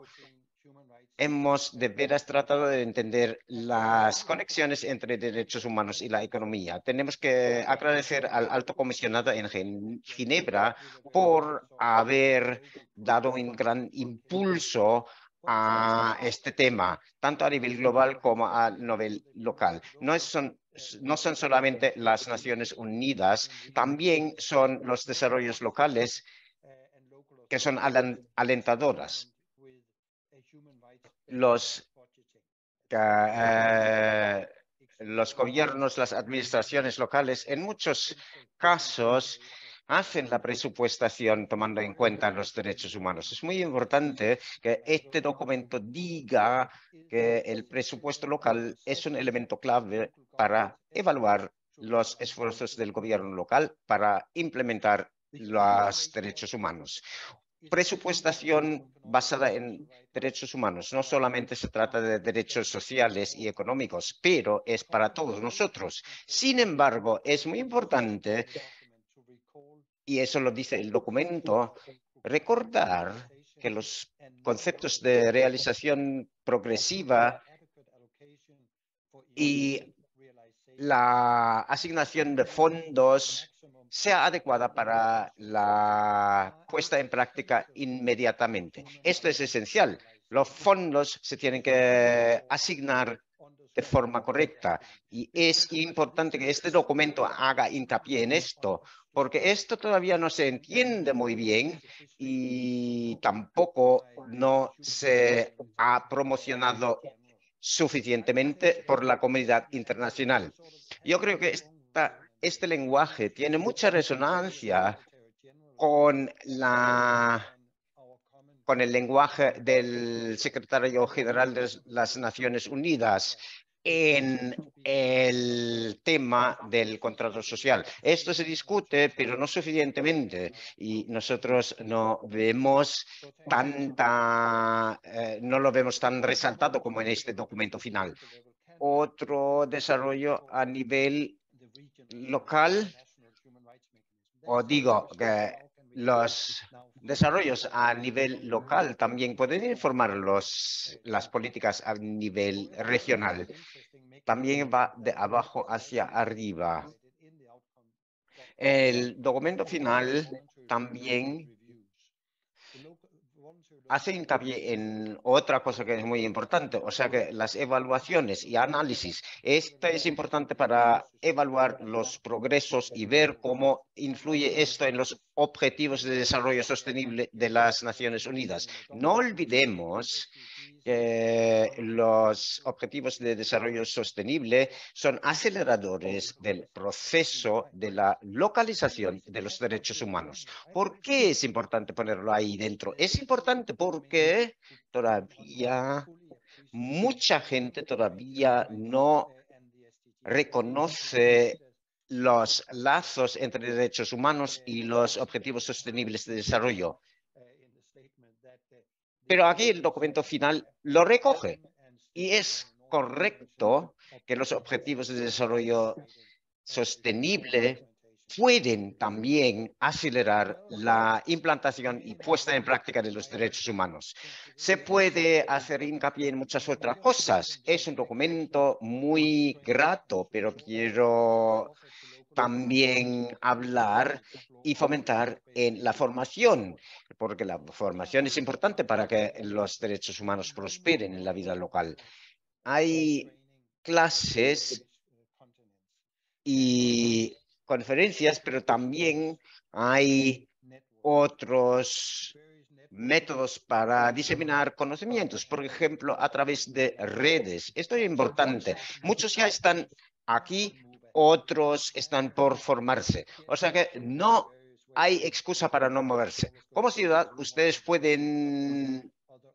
hemos de veras tratado de entender las conexiones entre derechos humanos y la economía. Tenemos que agradecer al alto comisionado en Ginebra por haber dado un gran impulso a este tema, tanto a nivel global como a nivel local. No son no son solamente las Naciones Unidas, también son los desarrollos locales que son alentadoras. Los gobiernos, las administraciones locales, en muchos casos hacen la presupuestación tomando en cuenta los derechos humanos. Es muy importante que este documento diga que el presupuesto local es un elemento clave para evaluar los esfuerzos del gobierno local para implementar los derechos humanos. Presupuestación basada en derechos humanos. No solamente se trata de derechos sociales y económicos, pero es para todos nosotros. Sin embargo, es muy importante, y eso lo dice el documento, recordar que los conceptos de realización progresiva y la asignación de fondos sea adecuada para la puesta en práctica inmediatamente. Esto es esencial. Los fondos se tienen que asignar de forma correcta y es importante que este documento haga hincapié en esto, porque esto todavía no se entiende muy bien y tampoco no se ha promocionado suficientemente por la comunidad internacional. Yo creo que este lenguaje tiene mucha resonancia con el lenguaje del secretario general de las Naciones Unidas en el tema del contrato social. Esto se discute, pero no suficientemente, y nosotros no vemos no lo vemos tan resaltado como en este documento final. Otro desarrollo a nivel local, o digo que los desarrollos a nivel local también pueden informar las políticas a nivel regional. También va de abajo hacia arriba. El documento final también hace hincapié en otra cosa que es muy importante, o sea que las evaluaciones y análisis. Esto es importante para evaluar los progresos y ver cómo influye esto en los objetivos de desarrollo sostenible de las Naciones Unidas. No olvidemos que los objetivos de desarrollo sostenible son aceleradores del proceso de la localización de los derechos humanos. ¿Por qué es importante ponerlo ahí dentro? Es importante porque todavía mucha gente todavía no reconoce los lazos entre derechos humanos y los objetivos sostenibles de desarrollo. Pero aquí el documento final lo recoge y es correcto que los objetivos de desarrollo sostenible pueden también acelerar la implantación y puesta en práctica de los derechos humanos. Se puede hacer hincapié en muchas otras cosas. Es un documento muy grato, pero quiero también hablar y fomentar en la formación, porque la formación es importante para que los derechos humanos prosperen en la vida local. Hay clases y conferencias, pero también hay otros métodos para diseminar conocimientos, por ejemplo, a través de redes. Esto es importante. Muchos ya están aquí, otros están por formarse. O sea que no hay excusa para no moverse. Como ciudad, ustedes pueden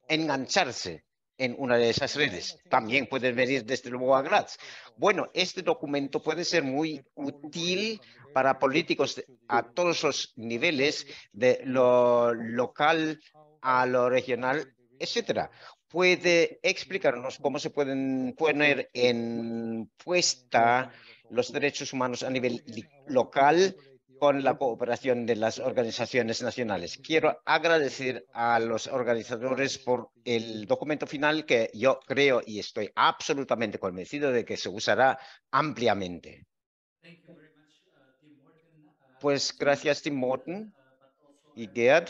engancharse en una de esas redes. También pueden venir desde luego a Graz. Bueno, este documento puede ser muy útil para políticos a todos los niveles, de lo local a lo regional, etcétera. Puede explicarnos cómo se pueden poner en puesta los derechos humanos a nivel local con la cooperación de las organizaciones nacionales. Quiero agradecer a los organizadores por el documento final que yo creo y estoy absolutamente convencido de que se usará ampliamente. Pues gracias, Tim Morton y Gerd.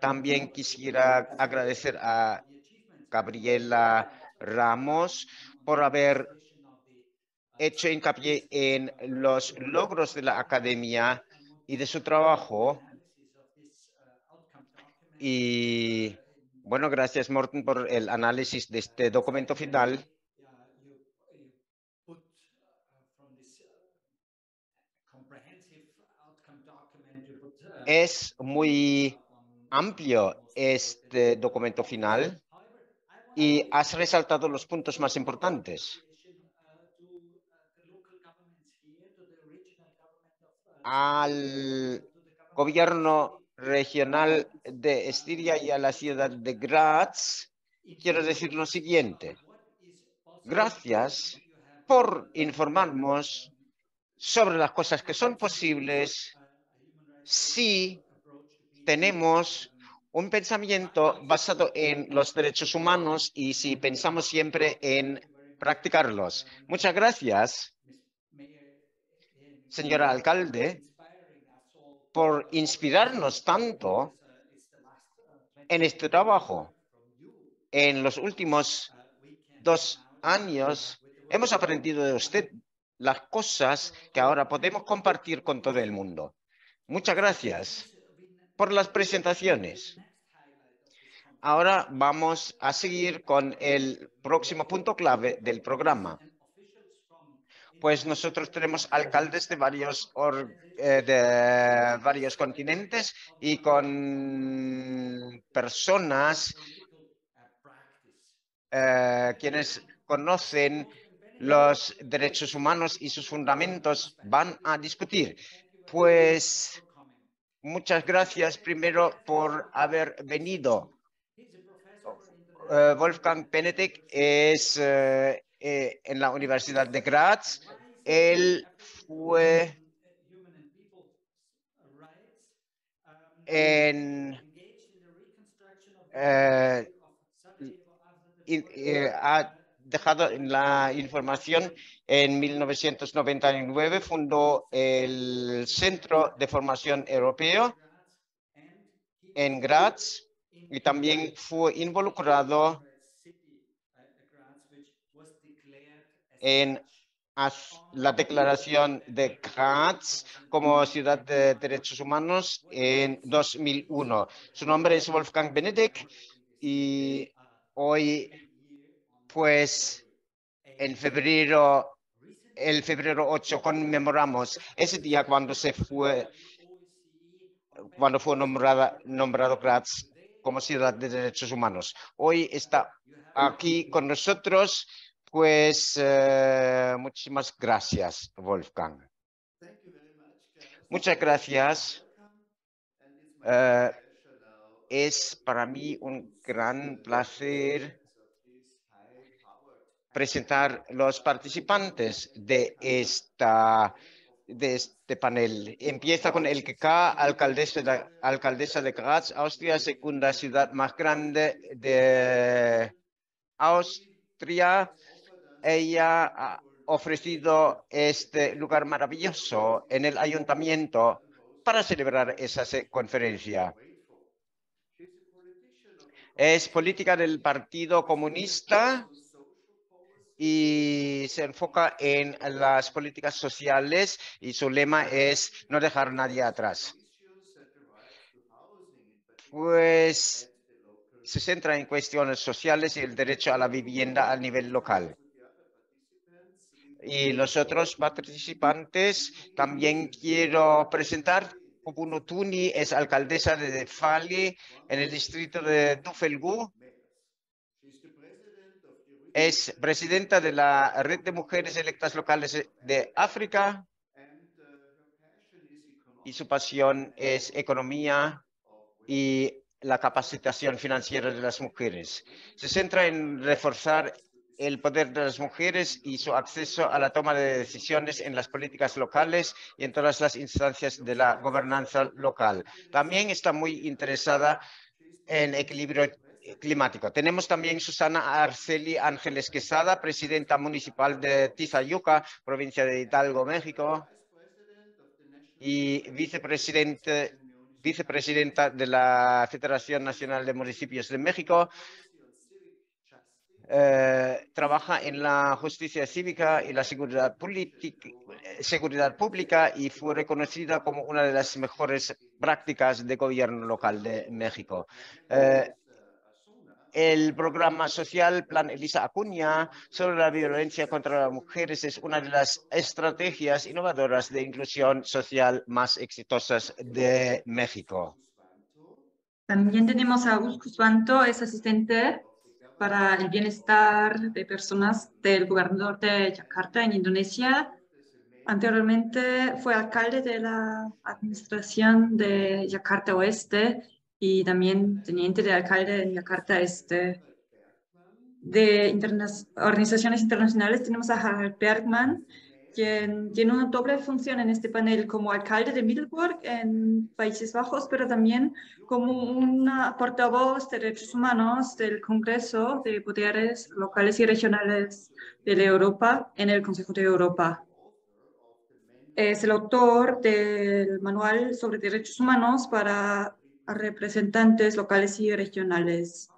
También quisiera agradecer a Gabriela Ramos por haber hecho hincapié en los logros de la academia y de su trabajo. Y bueno, gracias, Morten, por el análisis de este documento final. Es muy amplio este documento final y has resaltado los puntos más importantes. Al gobierno regional de Estiria y a la ciudad de Graz, quiero decir lo siguiente. Gracias por informarnos sobre las cosas que son posibles si tenemos un pensamiento basado en los derechos humanos y si pensamos siempre en practicarlos. Muchas gracias, señora alcalde, por inspirarnos tanto en este trabajo. En los últimos 2 años hemos aprendido de usted las cosas que ahora podemos compartir con todo el mundo. Muchas gracias por las presentaciones. Ahora vamos a seguir con el próximo punto clave del programa. Pues nosotros tenemos alcaldes de varios continentes y con personas quienes conocen los derechos humanos y sus fundamentos van a discutir. Pues muchas gracias primero por haber venido. Wolfgang Benedikt es en la Universidad de Graz. Él fue ha dejado la información en 1999, fundó el Centro de Formación Europeo en Graz y también fue involucrado en la declaración de Graz como ciudad de derechos humanos en 2001. Su nombre es Wolfgang Benedikt y hoy, pues, el febrero 8 conmemoramos ese día cuando fue nombrado Graz como ciudad de derechos humanos. Hoy está aquí con nosotros, pues muchísimas gracias, Wolfgang. Muchas gracias. Es para mí un gran placer presentar los participantes de este panel. Empieza con Elke K., alcaldesa de Graz, Austria, segunda ciudad más grande de Austria. Ella ha ofrecido este lugar maravilloso en el ayuntamiento para celebrar esa conferencia. Es política del Partido Comunista y se enfoca en las políticas sociales y su lema es no dejar a nadie atrás. Pues se centra en cuestiones sociales y el derecho a la vivienda a nivel local. Y los otros participantes también quiero presentar. Kubuno Tuni es alcaldesa de Fali en el distrito de Dufelgu. Es presidenta de la Red de Mujeres Electas Locales de África y su pasión es economía y la capacitación financiera de las mujeres. Se centra en reforzar el poder de las mujeres y su acceso a la toma de decisiones en las políticas locales y en todas las instancias de la gobernanza local. También está muy interesada en equilibrio climático. Tenemos también Susana Arceli Ángeles Quesada, presidenta municipal de Tizayuca, provincia de Hidalgo, México, y vicepresidenta de la Federación Nacional de Municipios de México. trabaja en la justicia cívica y la seguridad pública y fue reconocida como una de las mejores prácticas de gobierno local de México. El programa social Plan Elisa Acuña sobre la violencia contra las mujeres es una de las estrategias innovadoras de inclusión social más exitosas de México. También tenemos a Gus Cuswanto, es asistente para el bienestar de personas del gobernador de Yakarta en Indonesia. Anteriormente fue alcalde de la administración de Yakarta Oeste y también teniente de alcalde en Yakarta Este. De organizaciones internacionales tenemos a Harald Bergman, quien tiene una doble función en este panel como alcalde de Middelburg en Países Bajos, pero también como una portavoz de derechos humanos del Congreso de Poderes Locales y Regionales de Europa en el Consejo de Europa. Es el autor del Manual sobre Derechos Humanos para representantes locales y regionales.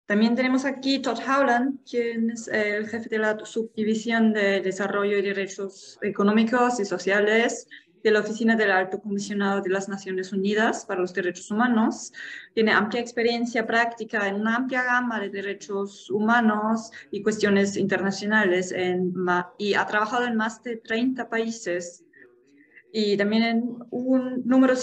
También tenemos aquí Todd Howland, quien es el jefe de la Subdivisión de Desarrollo y Derechos Económicos y Sociales de la Oficina del Alto Comisionado de las Naciones Unidas para los Derechos Humanos. Tiene amplia experiencia práctica en una amplia gama de derechos humanos y cuestiones internacionales y ha trabajado en más de 30 países y también en un número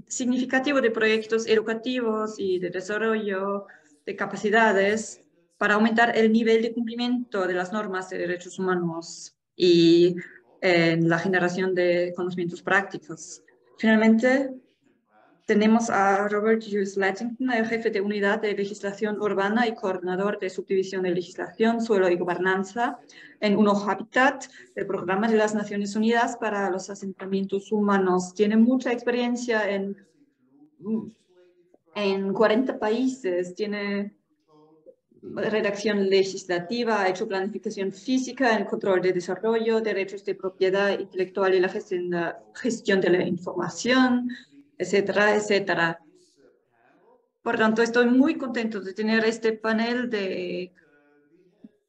significativo de proyectos educativos y de desarrollo de capacidades para aumentar el nivel de cumplimiento de las normas de derechos humanos y la generación de conocimientos prácticos. Finalmente, tenemos a Robert Hughes Lattington, el jefe de Unidad de Legislación Urbana y coordinador de Subdivisión de Legislación, Suelo y Gobernanza en UNO Habitat, el Programa de las Naciones Unidas para los Asentamientos Humanos. Tiene mucha experiencia en 40 países, tiene redacción legislativa, ha hecho planificación física, el control de desarrollo, derechos de propiedad intelectual y la gestión de la información, etcétera, etcétera. Por tanto, estoy muy contento de tener este panel de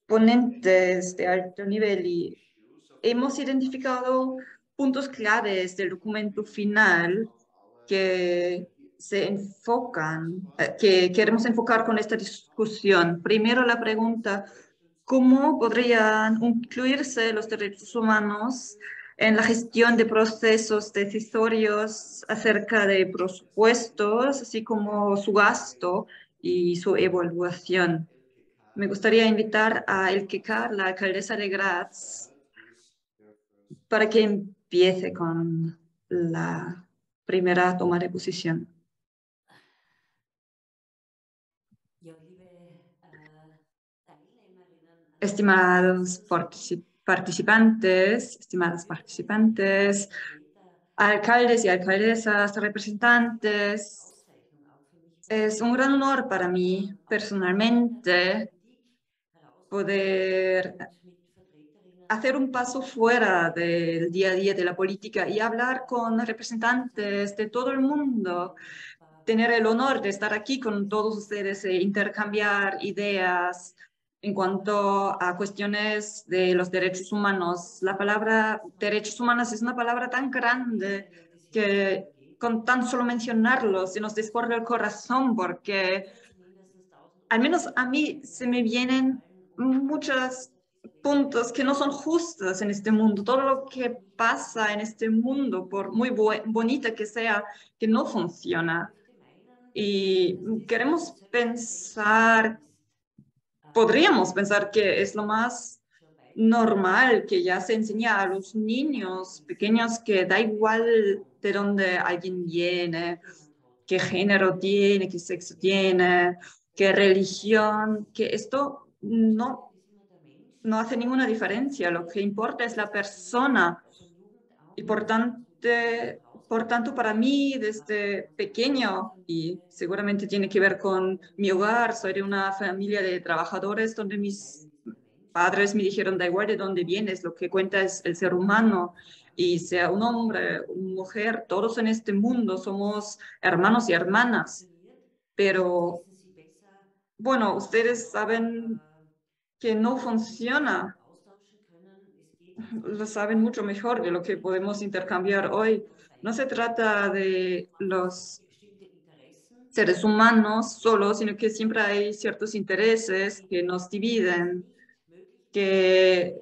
ponentes de alto nivel y hemos identificado puntos claves del documento final que que queremos enfocar con esta discusión. Primero, la pregunta, ¿cómo podrían incluirse los derechos humanos en la gestión de procesos decisorios acerca de presupuestos, así como su gasto y su evaluación? Me gustaría invitar a Elke Kahr, la alcaldesa de Graz, para que empiece con la primera toma de posición. Estimados participantes, estimadas participantes, alcaldes y alcaldesas, representantes, es un gran honor para mí personalmente poder hacer un paso fuera del día a día de la política y hablar con representantes de todo el mundo, tener el honor de estar aquí con todos ustedes e intercambiar ideas en cuanto a cuestiones de los derechos humanos. La palabra derechos humanos es una palabra tan grande que con tan solo mencionarlo se nos desborda el corazón, porque al menos a mí se me vienen muchos puntos que no son justos en este mundo. Todo lo que pasa en este mundo, por muy bonita que sea, que no funciona. Y queremos pensar, podríamos pensar que es lo más normal que ya se enseña a los niños pequeños que da igual de dónde alguien viene, qué género tiene, qué sexo tiene, qué religión, que esto no hace ninguna diferencia. Lo que importa es la persona. Y por tanto, para mí, desde pequeño, y seguramente tiene que ver con mi hogar, soy de una familia de trabajadores donde mis padres me dijeron, da igual de dónde vienes, lo que cuenta es el ser humano, y sea un hombre, una mujer, todos en este mundo somos hermanos y hermanas. Pero, bueno, ustedes saben que no funciona. Lo saben mucho mejor de lo que podemos intercambiar hoy. No se trata de los seres humanos solo, sino que siempre hay ciertos intereses que nos dividen, que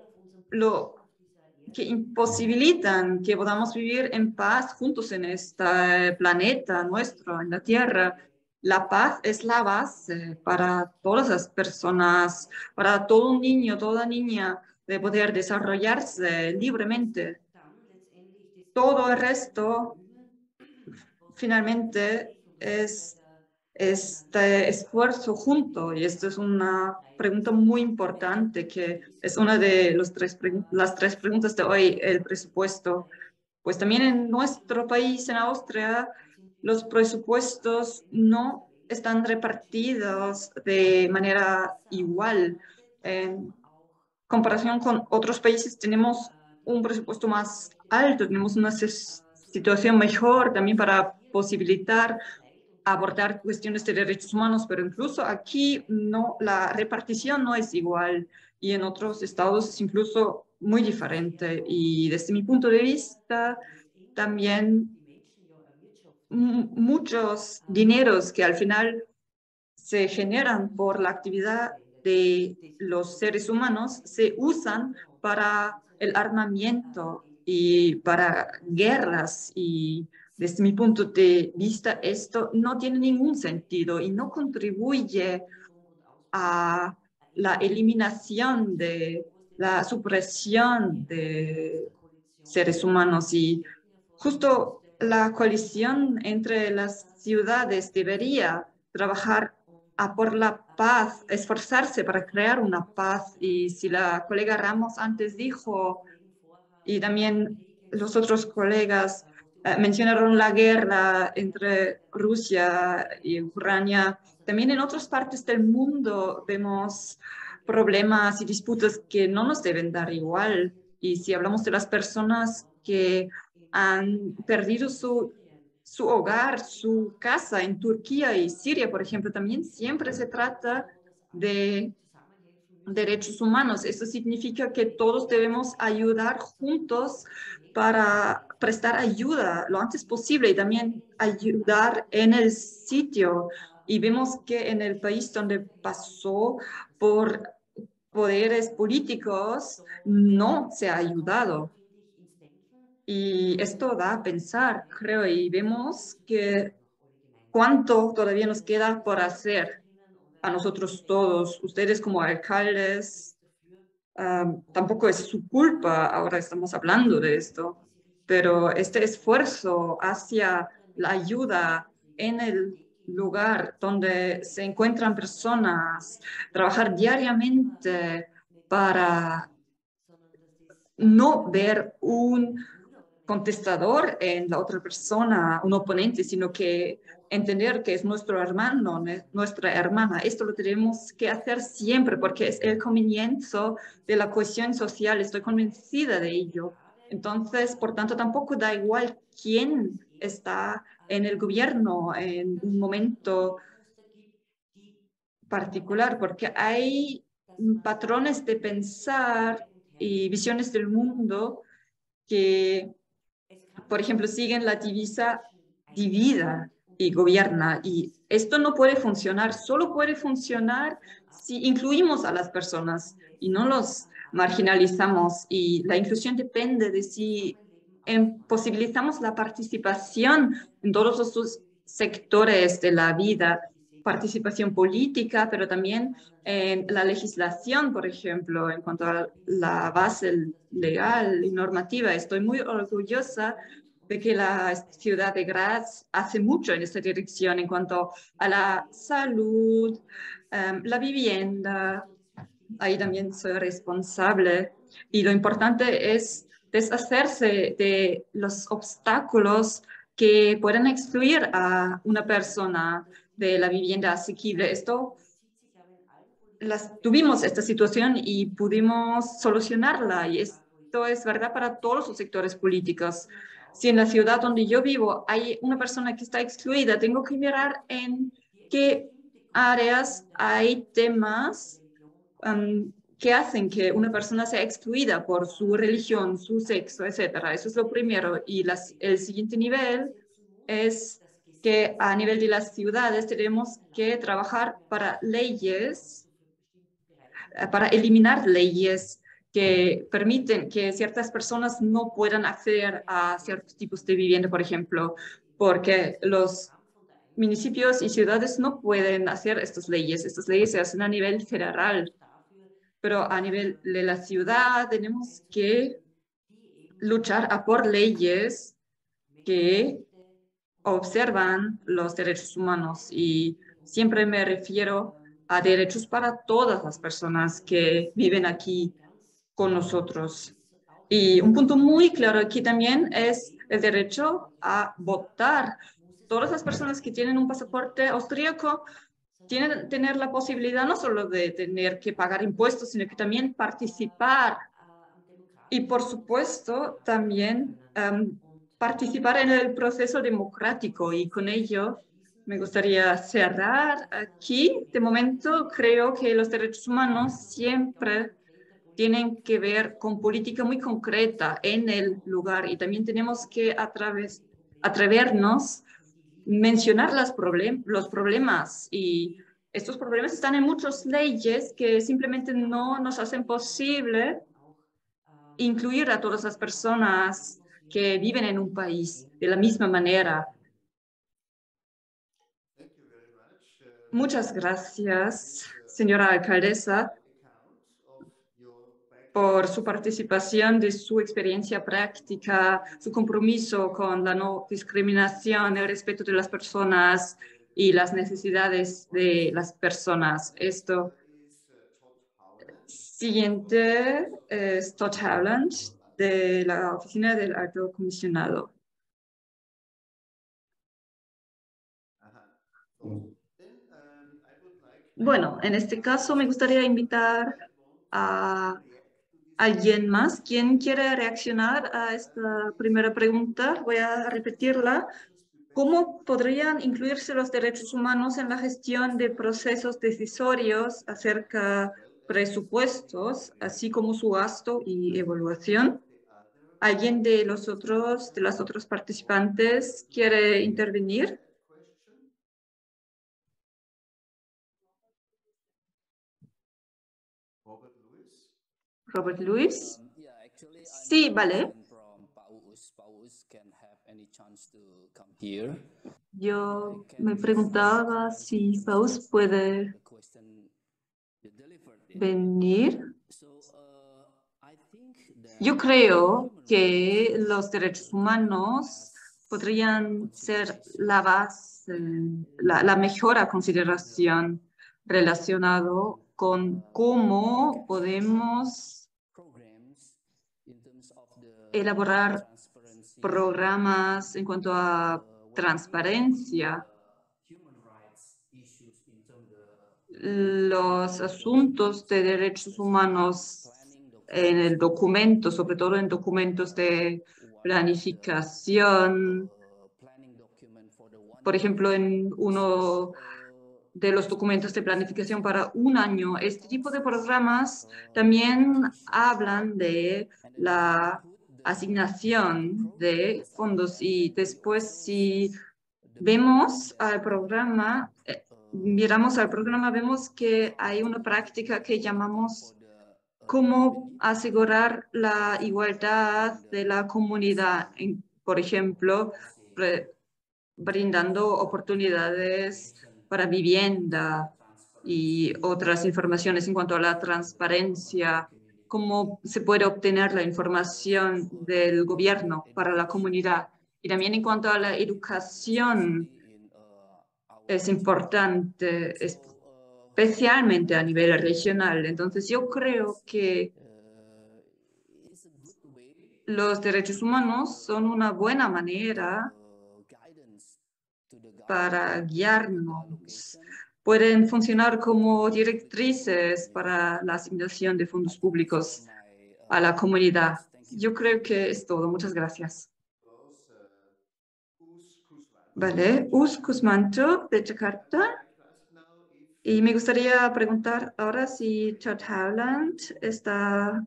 imposibilitan que podamos vivir en paz juntos en este planeta nuestro, en la Tierra. La paz es la base para todas las personas, para todo un niño, toda niña, de poder desarrollarse libremente. Todo el resto, finalmente, es este esfuerzo junto, y esto es una pregunta muy importante, que es una de las tres preguntas de hoy, el presupuesto. Pues también en nuestro país, en Austria, los presupuestos no están repartidos de manera igual. En comparación con otros países, tenemos un presupuesto más alto, tenemos una situación mejor también para posibilitar abordar cuestiones de derechos humanos, pero incluso aquí no, la repartición no es igual y en otros estados es incluso muy diferente. Y desde mi punto de vista, también muchos dineros que al final se generan por la actividad de los seres humanos se usan para el armamento y para guerras, y desde mi punto de vista esto no tiene ningún sentido y no contribuye a la eliminación de la supresión de seres humanos. Y justo la coalición entre las ciudades debería trabajar por la paz, esforzarse para crear una paz. Y si la colega Ramos antes dijo, y también los otros colegas mencionaron la guerra entre Rusia y Ucrania, también en otras partes del mundo vemos problemas y disputas que no nos deben dar igual. Y si hablamos de las personas que han perdido su hogar, su casa en Turquía y Siria, por ejemplo, también siempre se trata de derechos humanos. Eso significa que todos debemos ayudar juntos para prestar ayuda lo antes posible y también ayudar en el sitio. Y vemos que en el país donde pasó por poderes políticos no se ha ayudado. Y esto da a pensar, creo, y vemos que cuánto todavía nos queda por hacer a nosotros todos, ustedes como alcaldes. Tampoco es su culpa, ahora estamos hablando de esto, pero este esfuerzo hacia la ayuda en el lugar donde se encuentran personas, trabajar diariamente para no ver un contestador en la otra persona, un oponente, sino que entender que es nuestro hermano, nuestra hermana. Esto lo tenemos que hacer siempre porque es el comienzo de la cohesión social. Estoy convencida de ello. Entonces, por tanto, tampoco da igual quién está en el gobierno en un momento particular, porque hay patrones de pensar y visiones del mundo que, por ejemplo, siguen la divisa divida y gobierna. Y esto no puede funcionar, solo puede funcionar si incluimos a las personas y no los marginalizamos. Y la inclusión depende de si posibilitamos la participación en todos los sectores de la vida, participación política, pero también en la legislación, por ejemplo, en cuanto a la base legal y normativa. Estoy muy orgullosa de que la ciudad de Graz hace mucho en esta dirección en cuanto a la salud, la vivienda. Ahí también soy responsable. Y lo importante es deshacerse de los obstáculos que pueden excluir a una persona de la vivienda asequible. Tuvimos esta situación y pudimos solucionarla, y esto es verdad para todos los sectores políticos. Si en la ciudad donde yo vivo hay una persona que está excluida, tengo que mirar en qué áreas hay temas que hacen que una persona sea excluida por su religión, su sexo, etcétera. Eso es lo primero. Y el siguiente nivel es que a nivel de las ciudades tenemos que trabajar para leyes, para eliminar leyes que permiten que ciertas personas no puedan acceder a ciertos tipos de vivienda, por ejemplo, porque los municipios y ciudades no pueden hacer estas leyes. Estas leyes se hacen a nivel federal, pero a nivel de la ciudad tenemos que luchar a por leyes que observan los derechos humanos y siempre me refiero a derechos para todas las personas que viven aquí con nosotros. Y un punto muy claro aquí también es el derecho a votar. Todas las personas que tienen un pasaporte austríaco tienen que tener la posibilidad no solo de tener que pagar impuestos, sino que también participar. Y por supuesto, también participar en el proceso democrático. Y con ello me gustaría cerrar aquí. De momento, creo que los derechos humanos siempre tienen que ver con política muy concreta en el lugar y también tenemos que atrevernos a mencionar los problemas y estos problemas están en muchas leyes que simplemente no nos hacen posible incluir a todas las personas que viven en un país de la misma manera. Muchas gracias, señora alcaldesa, por su participación, de su experiencia práctica, su compromiso con la no discriminación, el respeto de las personas y las necesidades de las personas. Esto. Siguiente es Todd Howland, de la Oficina del Alto Comisionado. Bueno, en este caso me gustaría invitar a alguien más. ¿Quién quiere reaccionar a esta primera pregunta? Voy a repetirla. ¿Cómo podrían incluirse los derechos humanos en la gestión de procesos decisorios acerca de presupuestos, así como su gasto y evaluación? ¿Alguien de las otros participantes quiere intervenir? Robert Louis. Sí, vale. Yo me preguntaba si Paus puede venir. Yo creo que los derechos humanos podrían ser la base, la mejor consideración relacionado con cómo podemos elaborar programas en cuanto a transparencia. Los asuntos de derechos humanos en el documento, sobre todo en documentos de planificación. Por ejemplo, en uno de los documentos de planificación para un año, este tipo de programas también hablan de la asignación de fondos y después si vemos al programa, miramos al programa, vemos que hay una práctica que llamamos cómo asegurar la igualdad de la comunidad, por ejemplo, brindando oportunidades para vivienda y otras informaciones en cuanto a la transparencia, cómo se puede obtener la información del gobierno para la comunidad. Y también en cuanto a la educación, es importante, especialmente a nivel regional. Entonces, yo creo que los derechos humanos son una buena manera para guiarnos. Pueden funcionar como directrices para la asignación de fondos públicos a la comunidad. Yo creo que es todo. Muchas gracias. Vale, Us Kuzmanto de Jakarta. Y me gustaría preguntar ahora si Chad Howland está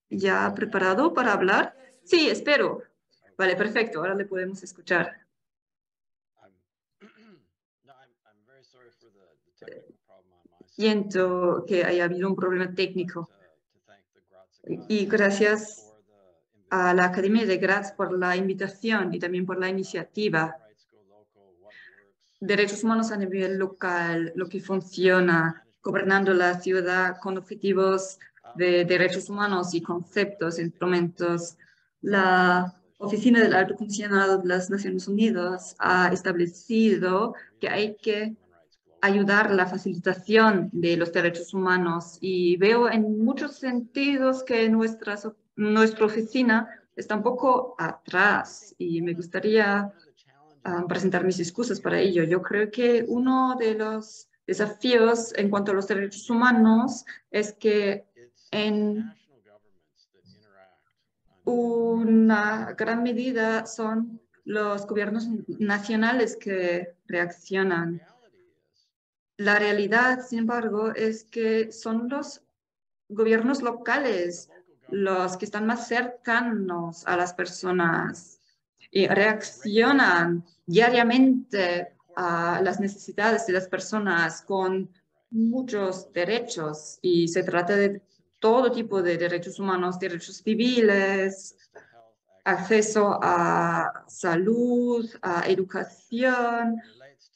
ya preparado para hablar. Sí, espero. Vale, perfecto. Ahora le podemos escuchar. Siento que haya habido un problema técnico. Y gracias a la Academia de Graz por la invitación y también por la iniciativa. Derechos humanos a nivel local, lo que funciona, gobernando la ciudad con objetivos de derechos humanos y conceptos, instrumentos. La Oficina del Alto Comisionado de las Naciones Unidas ha establecido que hay que ayudar la facilitación de los derechos humanos y veo en muchos sentidos que nuestra oficina está un poco atrás y me gustaría presentar mis excusas para ello. Yo creo que uno de los desafíos en cuanto a los derechos humanos es que en una gran medida son los gobiernos nacionales que reaccionan. La realidad, sin embargo, es que son los gobiernos locales los que están más cercanos a las personas y reaccionan diariamente a las necesidades de las personas con muchos derechos y se trata de todo tipo de derechos humanos, derechos civiles, acceso a salud, a educación,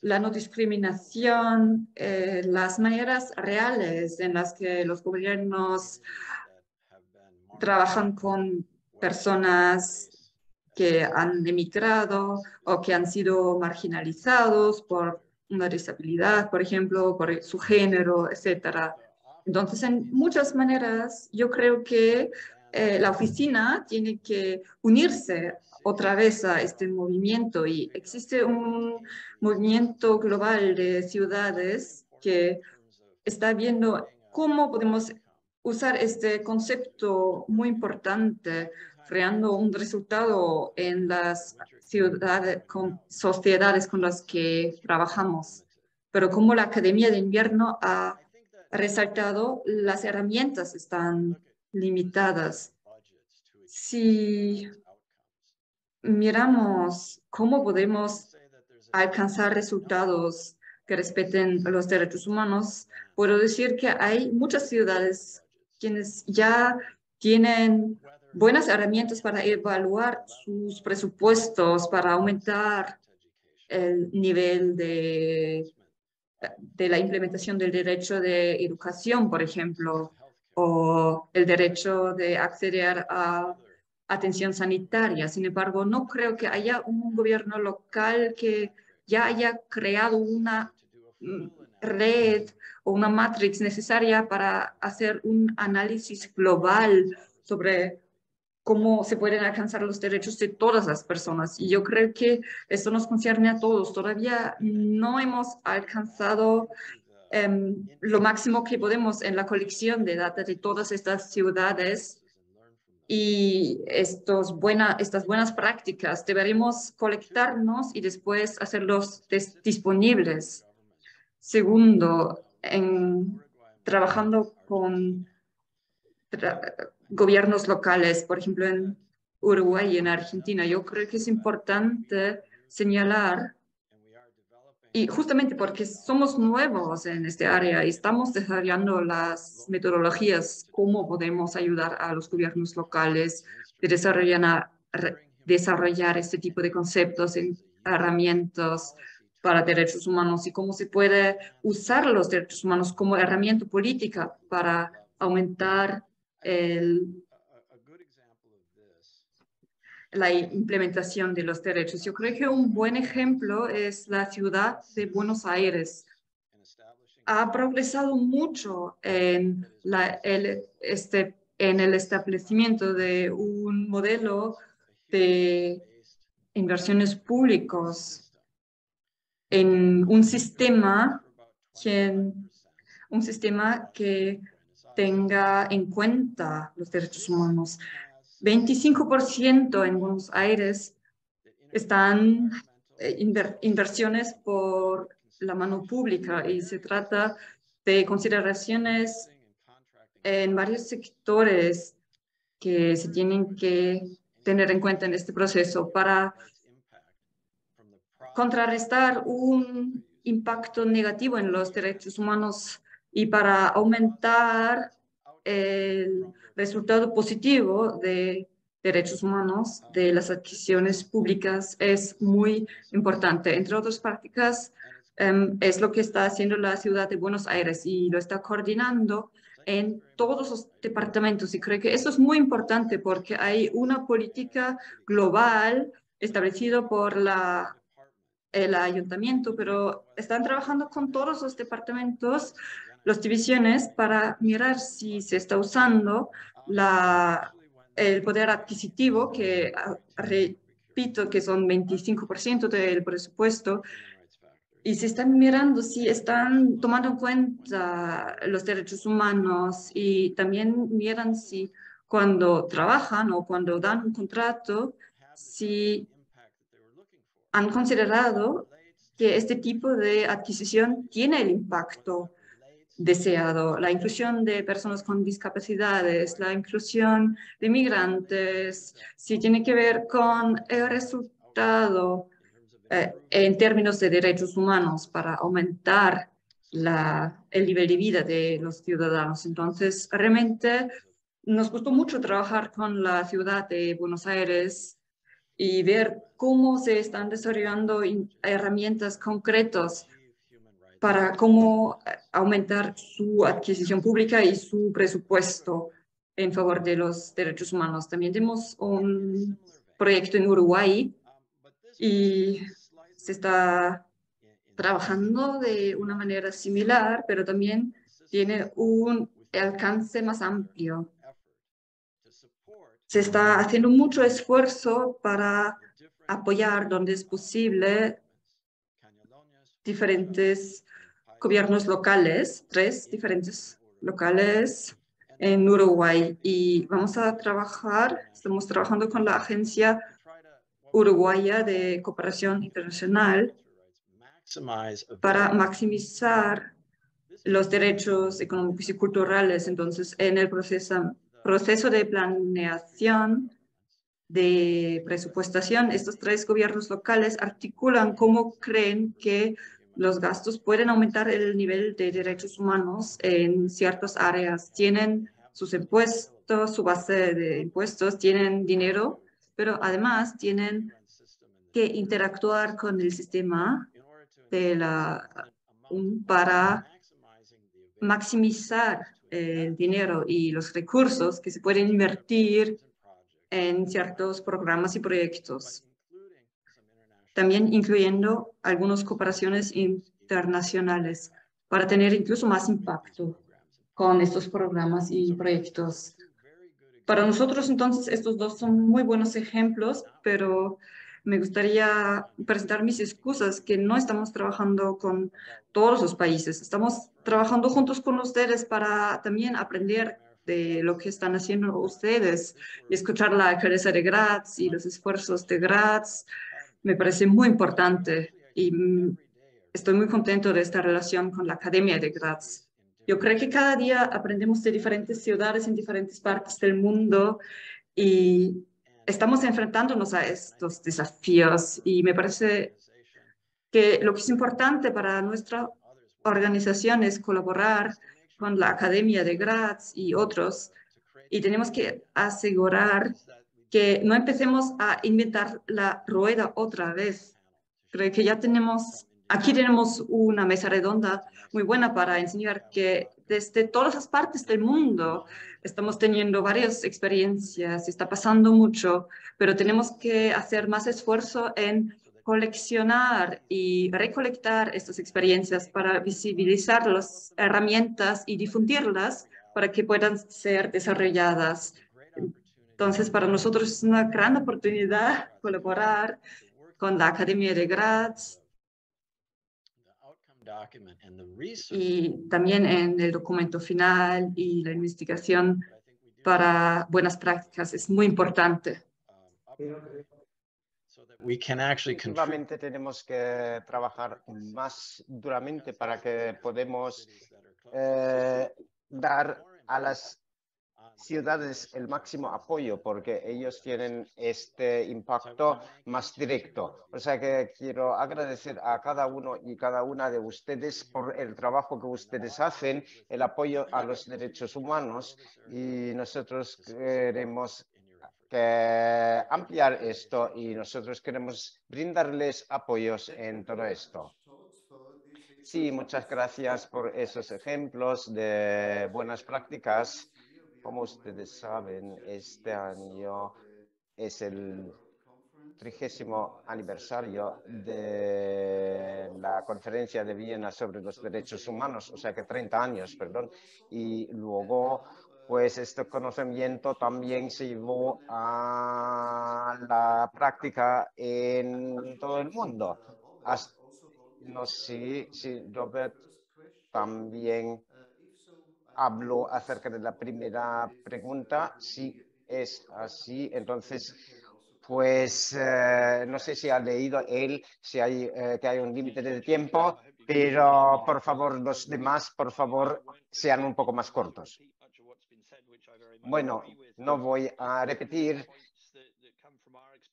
la no discriminación, las maneras reales en las que los gobiernos trabajan con personas que han emigrado o que han sido marginalizados por una discapacidad, por ejemplo, por su género, etc. Entonces, en muchas maneras, yo creo que la oficina tiene que unirse otra vez a este movimiento y existe un movimiento global de ciudades que está viendo cómo podemos usar este concepto muy importante, creando un resultado en las ciudades, sociedades con las que trabajamos. Pero como la Academia de Invierno ha resaltado, las herramientas están limitadas. Si miramos cómo podemos alcanzar resultados que respeten los derechos humanos, puedo decir que hay muchas ciudades quienes ya tienen buenas herramientas para evaluar sus presupuestos, para aumentar el nivel de la implementación del derecho de educación, por ejemplo, o el derecho de acceder a atención sanitaria. Sin embargo, no creo que haya un gobierno local que ya haya creado una red o una matrix necesaria para hacer un análisis global sobre cómo se pueden alcanzar los derechos de todas las personas. Y yo creo que esto nos concierne a todos. Todavía no hemos alcanzado lo máximo que podemos en la colección de datos de todas estas ciudades y estas buenas prácticas. Deberemos colectarnos y después hacerlos disponibles. Segundo, trabajando con gobiernos locales, por ejemplo, en Uruguay y en Argentina. Yo creo que es importante señalar, y justamente porque somos nuevos en este área y estamos desarrollando las metodologías, cómo podemos ayudar a los gobiernos locales a desarrollar este tipo de conceptos, herramientas para derechos humanos y cómo se puede usar los derechos humanos como herramienta política para aumentar la implementación de los derechos. Yo creo que un buen ejemplo es la ciudad de Buenos Aires. Ha progresado mucho en el establecimiento de un modelo de inversiones públicos en un sistema que tenga en cuenta los derechos humanos. 25% en Buenos Aires están inversiones por la mano pública y se trata de consideraciones en varios sectores que se tienen que tener en cuenta en este proceso para contrarrestar un impacto negativo en los derechos humanos y para aumentar el resultado positivo de derechos humanos de las adquisiciones públicas es muy importante. Entre otras prácticas, es lo que está haciendo la ciudad de Buenos Aires y lo está coordinando en todos los departamentos. Y creo que eso es muy importante porque hay una política global establecida por el ayuntamiento, pero están trabajando con todos los departamentos, las divisiones, para mirar si se está usando el poder adquisitivo, que repito que son 25% del presupuesto, y se están mirando si están tomando en cuenta los derechos humanos y también miran si cuando trabajan o cuando dan un contrato, si han considerado que este tipo de adquisición tiene el impacto deseado, la inclusión de personas con discapacidades, la inclusión de migrantes, si tiene que ver con el resultado en términos de derechos humanos para aumentar el nivel de vida de los ciudadanos. Entonces, realmente nos gustó mucho trabajar con la ciudad de Buenos Aires y ver cómo se están desarrollando herramientas concretas para cómo aumentar su adquisición pública y su presupuesto en favor de los derechos humanos. También tenemos un proyecto en Uruguay y se está trabajando de una manera similar, pero también tiene un alcance más amplio. Se está haciendo mucho esfuerzo para apoyar donde es posible diferentes gobiernos locales, 3 diferentes locales en Uruguay. Y estamos trabajando con la Agencia Uruguaya de Cooperación Internacional para maximizar los derechos económicos y culturales. Entonces, en el proceso de planeación de presupuestación, estos 3 gobiernos locales articulan cómo creen que los gastos pueden aumentar el nivel de derechos humanos en ciertas áreas. Tienen sus impuestos, su base de impuestos, tienen dinero, pero además tienen que interactuar con el sistema para maximizar el dinero y los recursos que se pueden invertir en ciertos programas y proyectos, también incluyendo algunas cooperaciones internacionales para tener incluso más impacto con estos programas y proyectos. Para nosotros, entonces, estos 2 son muy buenos ejemplos, pero me gustaría presentar mis excusas que no estamos trabajando con todos los países. Estamos trabajando juntos con ustedes para también aprender de lo que están haciendo ustedes y escuchar la cabeza de Graz y los esfuerzos de Graz. Me parece muy importante y estoy muy contento de esta relación con la Academia de Graz. Yo creo que cada día aprendemos de diferentes ciudades en diferentes partes del mundo y estamos enfrentándonos a estos desafíos y me parece que lo que es importante para nuestra organización es colaborar con la Academia de Graz y otros, y tenemos que asegurar que no empecemos a inventar la rueda otra vez. Creo que aquí tenemos una mesa redonda muy buena para enseñar que desde todas las partes del mundo estamos teniendo varias experiencias, está pasando mucho, pero tenemos que hacer más esfuerzo en coleccionar y recolectar estas experiencias para visibilizar las herramientas y difundirlas para que puedan ser desarrolladas. Entonces, para nosotros es una gran oportunidad colaborar con la Academia de Graz y también en el documento final y la investigación para buenas prácticas es muy importante. Efectivamente, tenemos que trabajar más duramente para que podamos dar a las ciudades el máximo apoyo, porque ellos tienen este impacto más directo. O sea que quiero agradecer a cada uno y cada una de ustedes por el trabajo que ustedes hacen, el apoyo a los derechos humanos, y nosotros queremos ampliar esto y nosotros queremos brindarles apoyos en todo esto. Sí, muchas gracias por esos ejemplos de buenas prácticas. Como ustedes saben, este año es el 30º aniversario de la Conferencia de Viena sobre los Derechos Humanos, o sea que 30 años, perdón, y luego pues este conocimiento también se llevó a la práctica en todo el mundo. No sé si Robert también habló acerca de la primera pregunta. Si es así, entonces, pues no sé si ha leído él, si hay, que hay un límite de tiempo, pero por favor, los demás, por favor, sean un poco más cortos. Bueno, no voy a repetir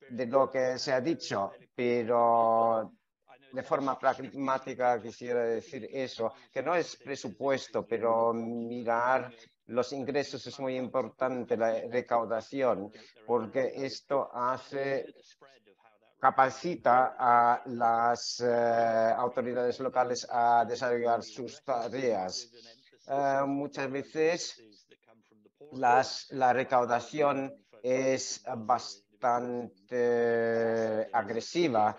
de lo que se ha dicho, pero de forma pragmática quisiera decir eso, que no es presupuesto, pero mirar los ingresos es muy importante, la recaudación, porque esto capacita a las autoridades locales a desarrollar sus tareas. Muchas veces la recaudación es bastante agresiva.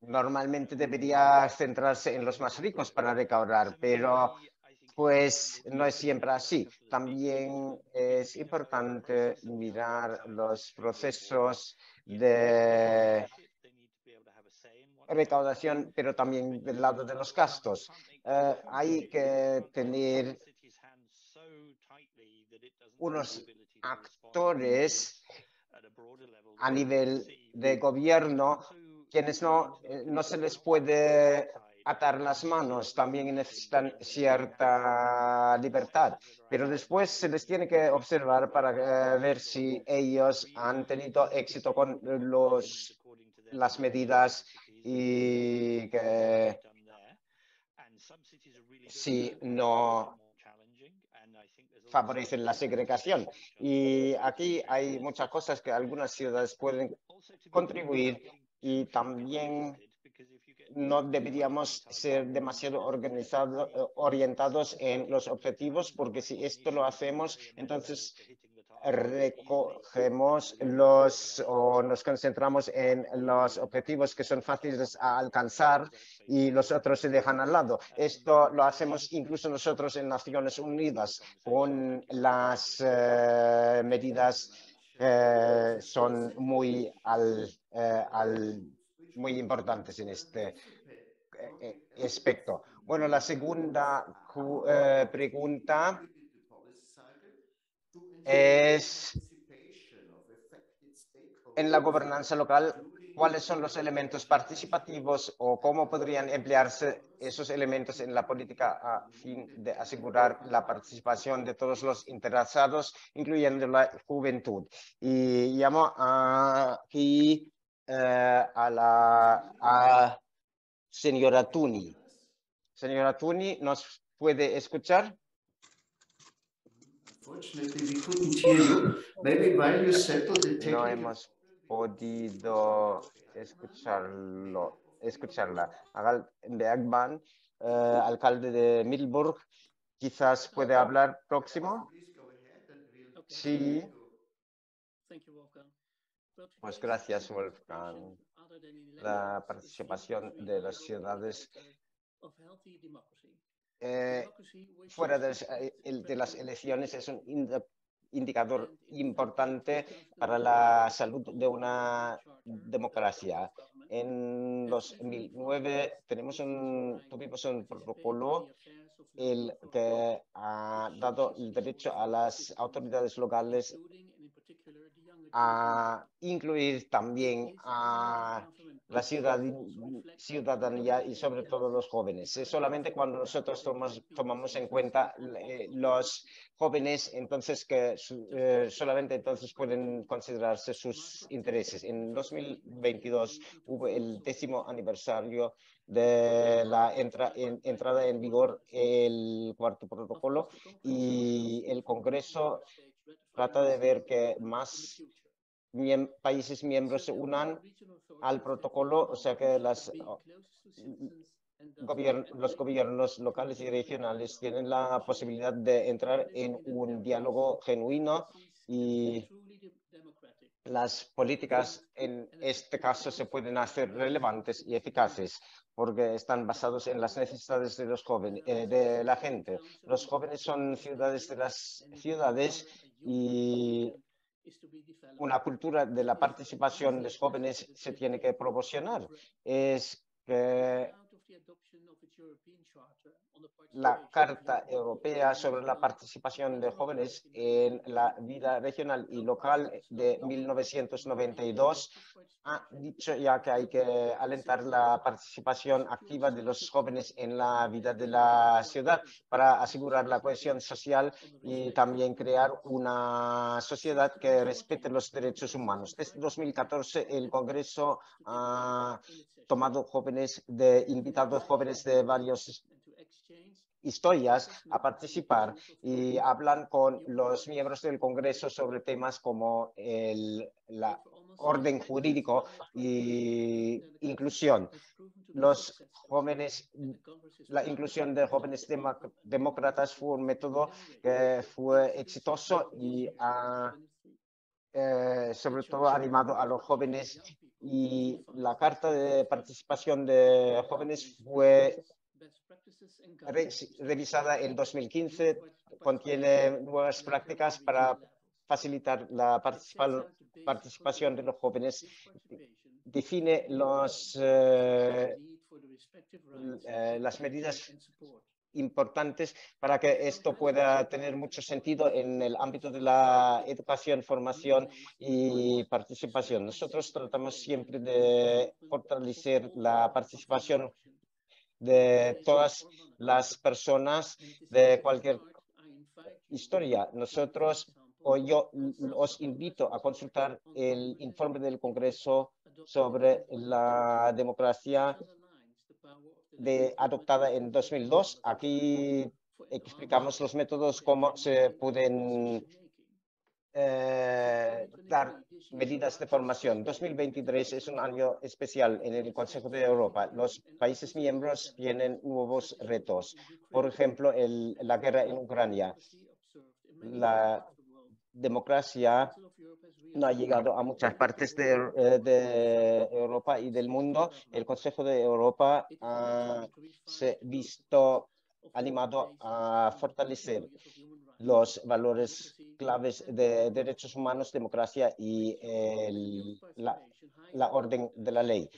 Normalmente debería centrarse en los más ricos para recaudar, pero pues no es siempre así. También es importante mirar los procesos de recaudación, pero también del lado de los gastos. Hay que tener unos actores a nivel de gobierno quienes no se les puede atar las manos, también necesitan cierta libertad, pero después se les tiene que observar para ver si ellos han tenido éxito con las medidas y que si no favorecen la segregación. Y aquí hay muchas cosas que algunas ciudades pueden contribuir y también no deberíamos ser demasiado orientados en los objetivos, porque si esto lo hacemos, entonces recogemos o nos concentramos en los objetivos que son fáciles a alcanzar y los otros se dejan al lado. Esto lo hacemos incluso nosotros en Naciones Unidas con las medidas son muy importantes en este aspecto. Bueno, la segunda pregunta es, en la gobernanza local, ¿cuáles son los elementos participativos o cómo podrían emplearse esos elementos en la política a fin de asegurar la participación de todos los interesados, incluyendo la juventud? Y llamo aquí a señora Tuni. Señora Tuni, ¿nos puede escuchar? No hemos podido escucharla. Agal Bergman, alcalde de Middelburg, quizás puede hablar próximo. Sí. Pues gracias, Wolfgang. La participación de las ciudades fuera de las elecciones es un indicador importante para la salud de una democracia. En 2009 tuvimos un protocolo que ha dado el derecho a las autoridades locales a incluir también a la ciudadanía y sobre todo los jóvenes. Es solamente cuando nosotros tomamos en cuenta los jóvenes, entonces que solamente entonces pueden considerarse sus intereses. En 2022 hubo el 10º aniversario de la entrada en vigor el 4º protocolo y el Congreso trata de ver que más países miembros se unan al protocolo, o sea que los gobiernos locales y regionales tienen la posibilidad de entrar en un diálogo genuino y las políticas en este caso se pueden hacer relevantes y eficaces porque están basados en las necesidades de los jóvenes, de la gente. Los jóvenes son ciudades de las ciudades y una cultura de la participación de los jóvenes se tiene que promocionar. Es que la Carta Europea sobre la participación de jóvenes en la vida regional y local de 1992 ha dicho ya que hay que alentar la participación activa de los jóvenes en la vida de la ciudad para asegurar la cohesión social y también crear una sociedad que respete los derechos humanos. Desde 2014 el Congreso ha tomado invitados jóvenes de varios historias a participar y hablan con los miembros del Congreso sobre temas como la orden jurídico y inclusión. Los jóvenes, la inclusión de jóvenes demócratas fue un método que fue exitoso y ha sobre todo animado a los jóvenes, y la Carta de Participación de Jóvenes fue revisada en 2015, contiene nuevas prácticas para facilitar la participación de los jóvenes, define las medidas importantes para que esto pueda tener mucho sentido en el ámbito de la educación, formación y participación. Nosotros tratamos siempre de fortalecer la participación de todas las personas de cualquier historia. Yo os invito a consultar el informe del Congreso sobre la democracia adoptada en 2002. Aquí explicamos los métodos, cómo se pueden dar medidas de formación. 2023 es un año especial en el Consejo de Europa. Los países miembros tienen nuevos retos. Por ejemplo, la guerra en Ucrania. La democracia no ha llegado a muchas partes de Europa y del mundo. El Consejo de Europa se ha visto animado a fortalecer los valores claves de derechos humanos, democracia y la orden de la ley.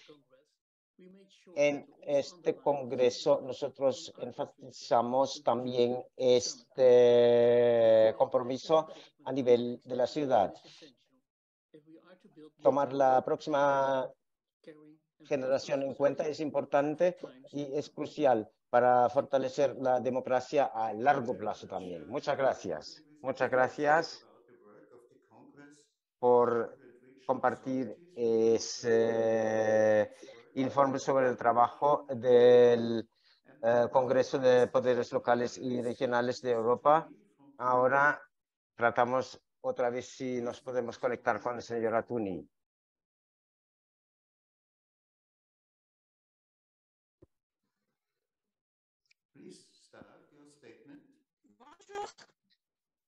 En este Congreso nosotros enfatizamos también este compromiso a nivel de la ciudad. Tomar la próxima generación en cuenta es importante y es crucial para fortalecer la democracia a largo plazo también. Muchas gracias. Muchas gracias por compartir ese informe sobre el trabajo del Congreso de Poderes Locales y Regionales de Europa. Ahora tratamos otra vez si nos podemos conectar con la señora Tuni.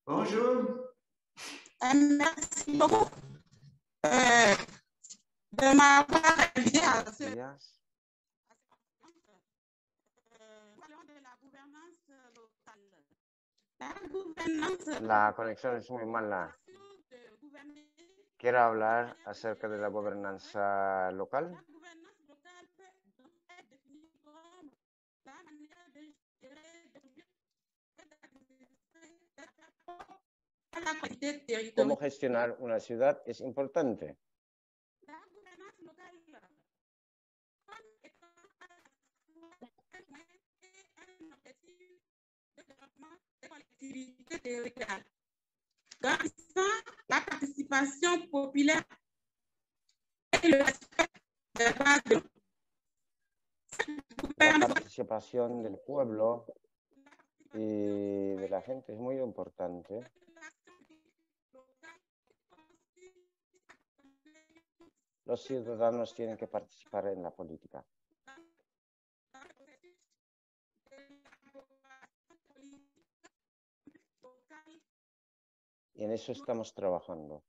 Bonjour. Merci beaucoup de m'avoir invité à ce de la gouvernance locale. La conexión es muy mala. Quiero hablar acerca de la gobernanza local. cómo gestionar una ciudad es importante. La participación popular et le respect des droits de l'homme. La participación del pueblo y de la gente es muy importante. Los ciudadanos tienen que participar en la política. Y en eso estamos trabajando.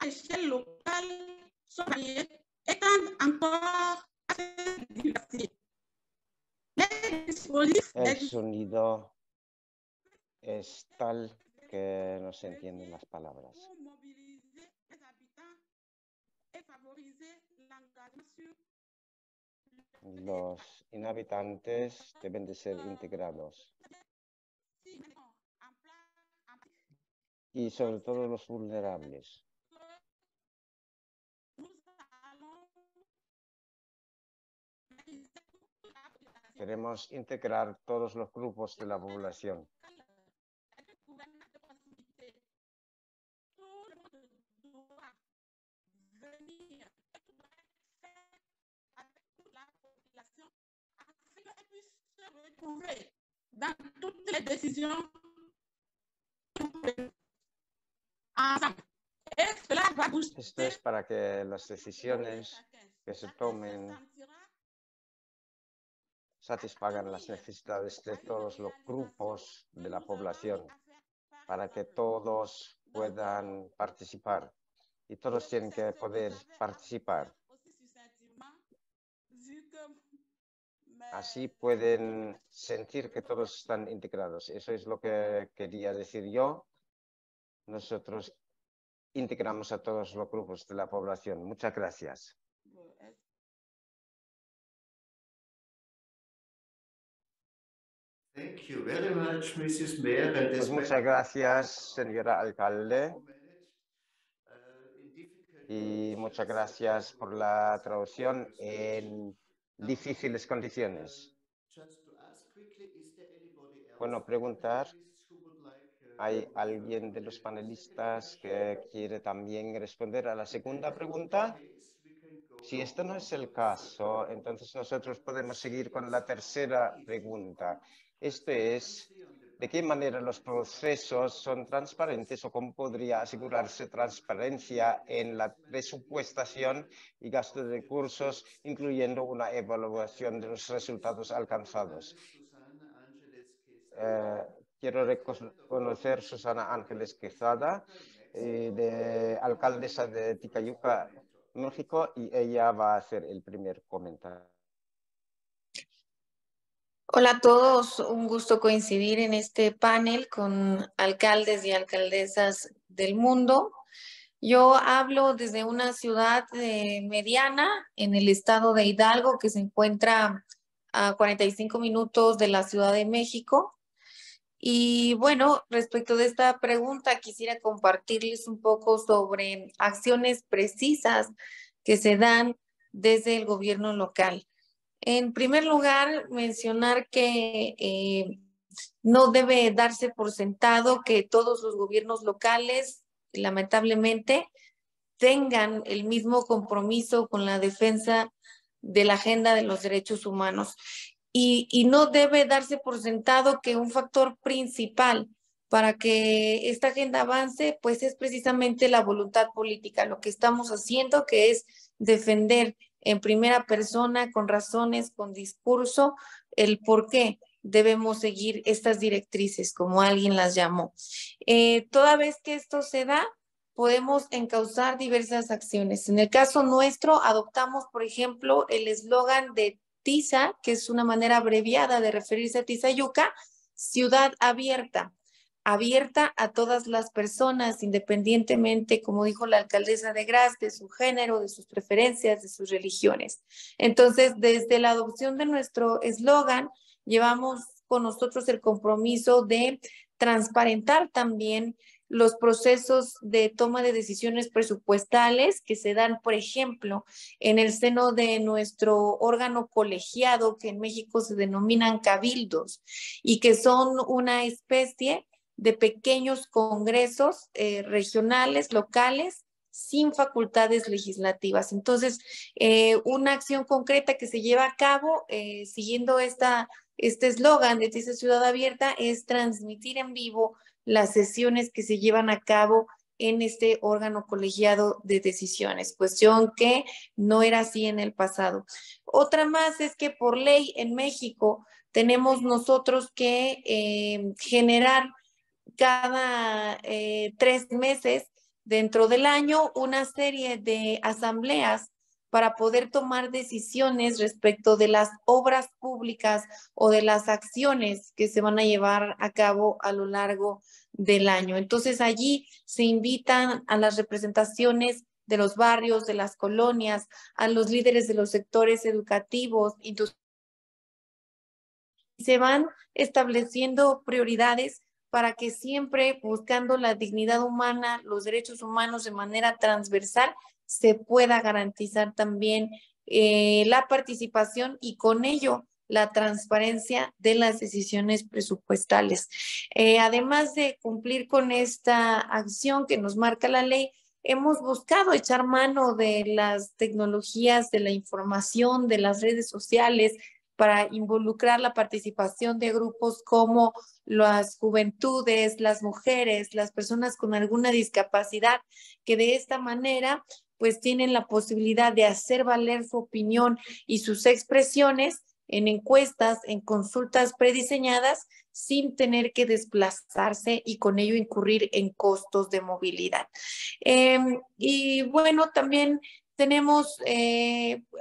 À l'échelle locale, sont variées, étant encore assez diversifiées. El sonido es tal que no se entienden las palabras. Los inhabitantes deben de ser integrados. Y sobre todo los vulnerables. Queremos integrar todos los grupos de la población. Dans toutes les décisions Esto es para que las decisiones que se tomen satisfagan las necesidades de todos los grupos de la población, para que todos puedan participar y todos tienen que poder participar. Así pueden sentir que todos están integrados. Eso es lo que quería decir yo. Nosotros integramos a todos los grupos de la población. Muchas gracias. Thank you very much, Mrs. Mayor. And Pues muchas gracias, señora alcalde. Y muchas gracias por la traducción en difíciles condiciones. Bueno, preguntar, ¿hay alguien de los panelistas que quiere también responder a la segunda pregunta? Si esto no es el caso, entonces nosotros podemos seguir con la tercera pregunta. Esto es, ¿de qué manera los procesos son transparentes o cómo podría asegurarse transparencia en la presupuestación y gasto de recursos, incluyendo una evaluación de los resultados alcanzados? Quiero reconocer Susana Ángeles Quezada, alcaldesa de Ticayuca, México, y ella va a hacer el primer comentario. Hola a todos, un gusto coincidir en este panel con alcaldes y alcaldesas del mundo. Yo hablo desde una ciudad mediana en el estado de Hidalgo, que se encuentra a 45 minutos de la Ciudad de México. Y bueno, respecto de esta pregunta, quisiera compartirles un poco sobre acciones precisas que se dan desde el gobierno local. En primer lugar, mencionar que no debe darse por sentado que todos los gobiernos locales, lamentablemente, tengan el mismo compromiso con la defensa de la agenda de los derechos humanos. Y no debe darse por sentado que un factor principal para que esta agenda avance, pues es precisamente la voluntad política, lo que estamos haciendo, que es defender en primera persona, con razones, con discurso, el por qué debemos seguir estas directrices, como alguien las llamó. Toda vez que esto se da, podemos encauzar diversas acciones. En el caso nuestro, adoptamos, por ejemplo, el eslogan de TISA, que es una manera abreviada de referirse a Tizayuca, ciudad abierta, abierta a todas las personas, independientemente, como dijo la alcaldesa de Graz, de su género, de sus preferencias, de sus religiones. Entonces, desde la adopción de nuestro eslogan, llevamos con nosotros el compromiso de transparentar también los procesos de toma de decisiones presupuestales que se dan, por ejemplo, en el seno de nuestro órgano colegiado, que en México se denominan cabildos, y que son una especie de pequeños congresos regionales, locales, sin facultades legislativas. Entonces, una acción concreta que se lleva a cabo siguiendo este eslogan de TISA Ciudad Abierta es transmitir en vivo las sesiones que se llevan a cabo en este órgano colegiado de decisiones, cuestión que no era así en el pasado. Otra más es que por ley en México tenemos nosotros que generar cada 3 meses dentro del año una serie de asambleas para poder tomar decisiones respecto de las obras públicas o de las acciones que se van a llevar a cabo a lo largo del año. Entonces allí se invitan a las representaciones de los barrios, de las colonias, a los líderes de los sectores educativos, y se van estableciendo prioridades para que siempre buscando la dignidad humana, los derechos humanos de manera transversal, se pueda garantizar también la participación y con ello la transparencia de las decisiones presupuestales. Además de cumplir con esta acción que nos marca la ley, hemos buscado echar mano de las tecnologías, de la información, de las redes sociales, para involucrar la participación de grupos como las juventudes, las mujeres, las personas con alguna discapacidad, que de esta manera pues tienen la posibilidad de hacer valer su opinión y sus expresiones en encuestas, en consultas prediseñadas, sin tener que desplazarse y con ello incurrir en costos de movilidad. Y bueno, también tenemos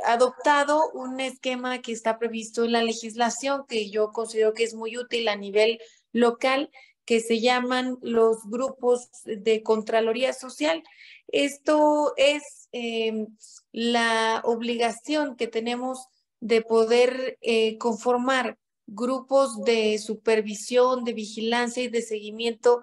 adoptado un esquema que está previsto en la legislación, que yo considero que es muy útil a nivel local, que se llaman los grupos de Contraloría Social. Esto es la obligación que tenemos de poder conformar grupos de supervisión, de vigilancia y de seguimiento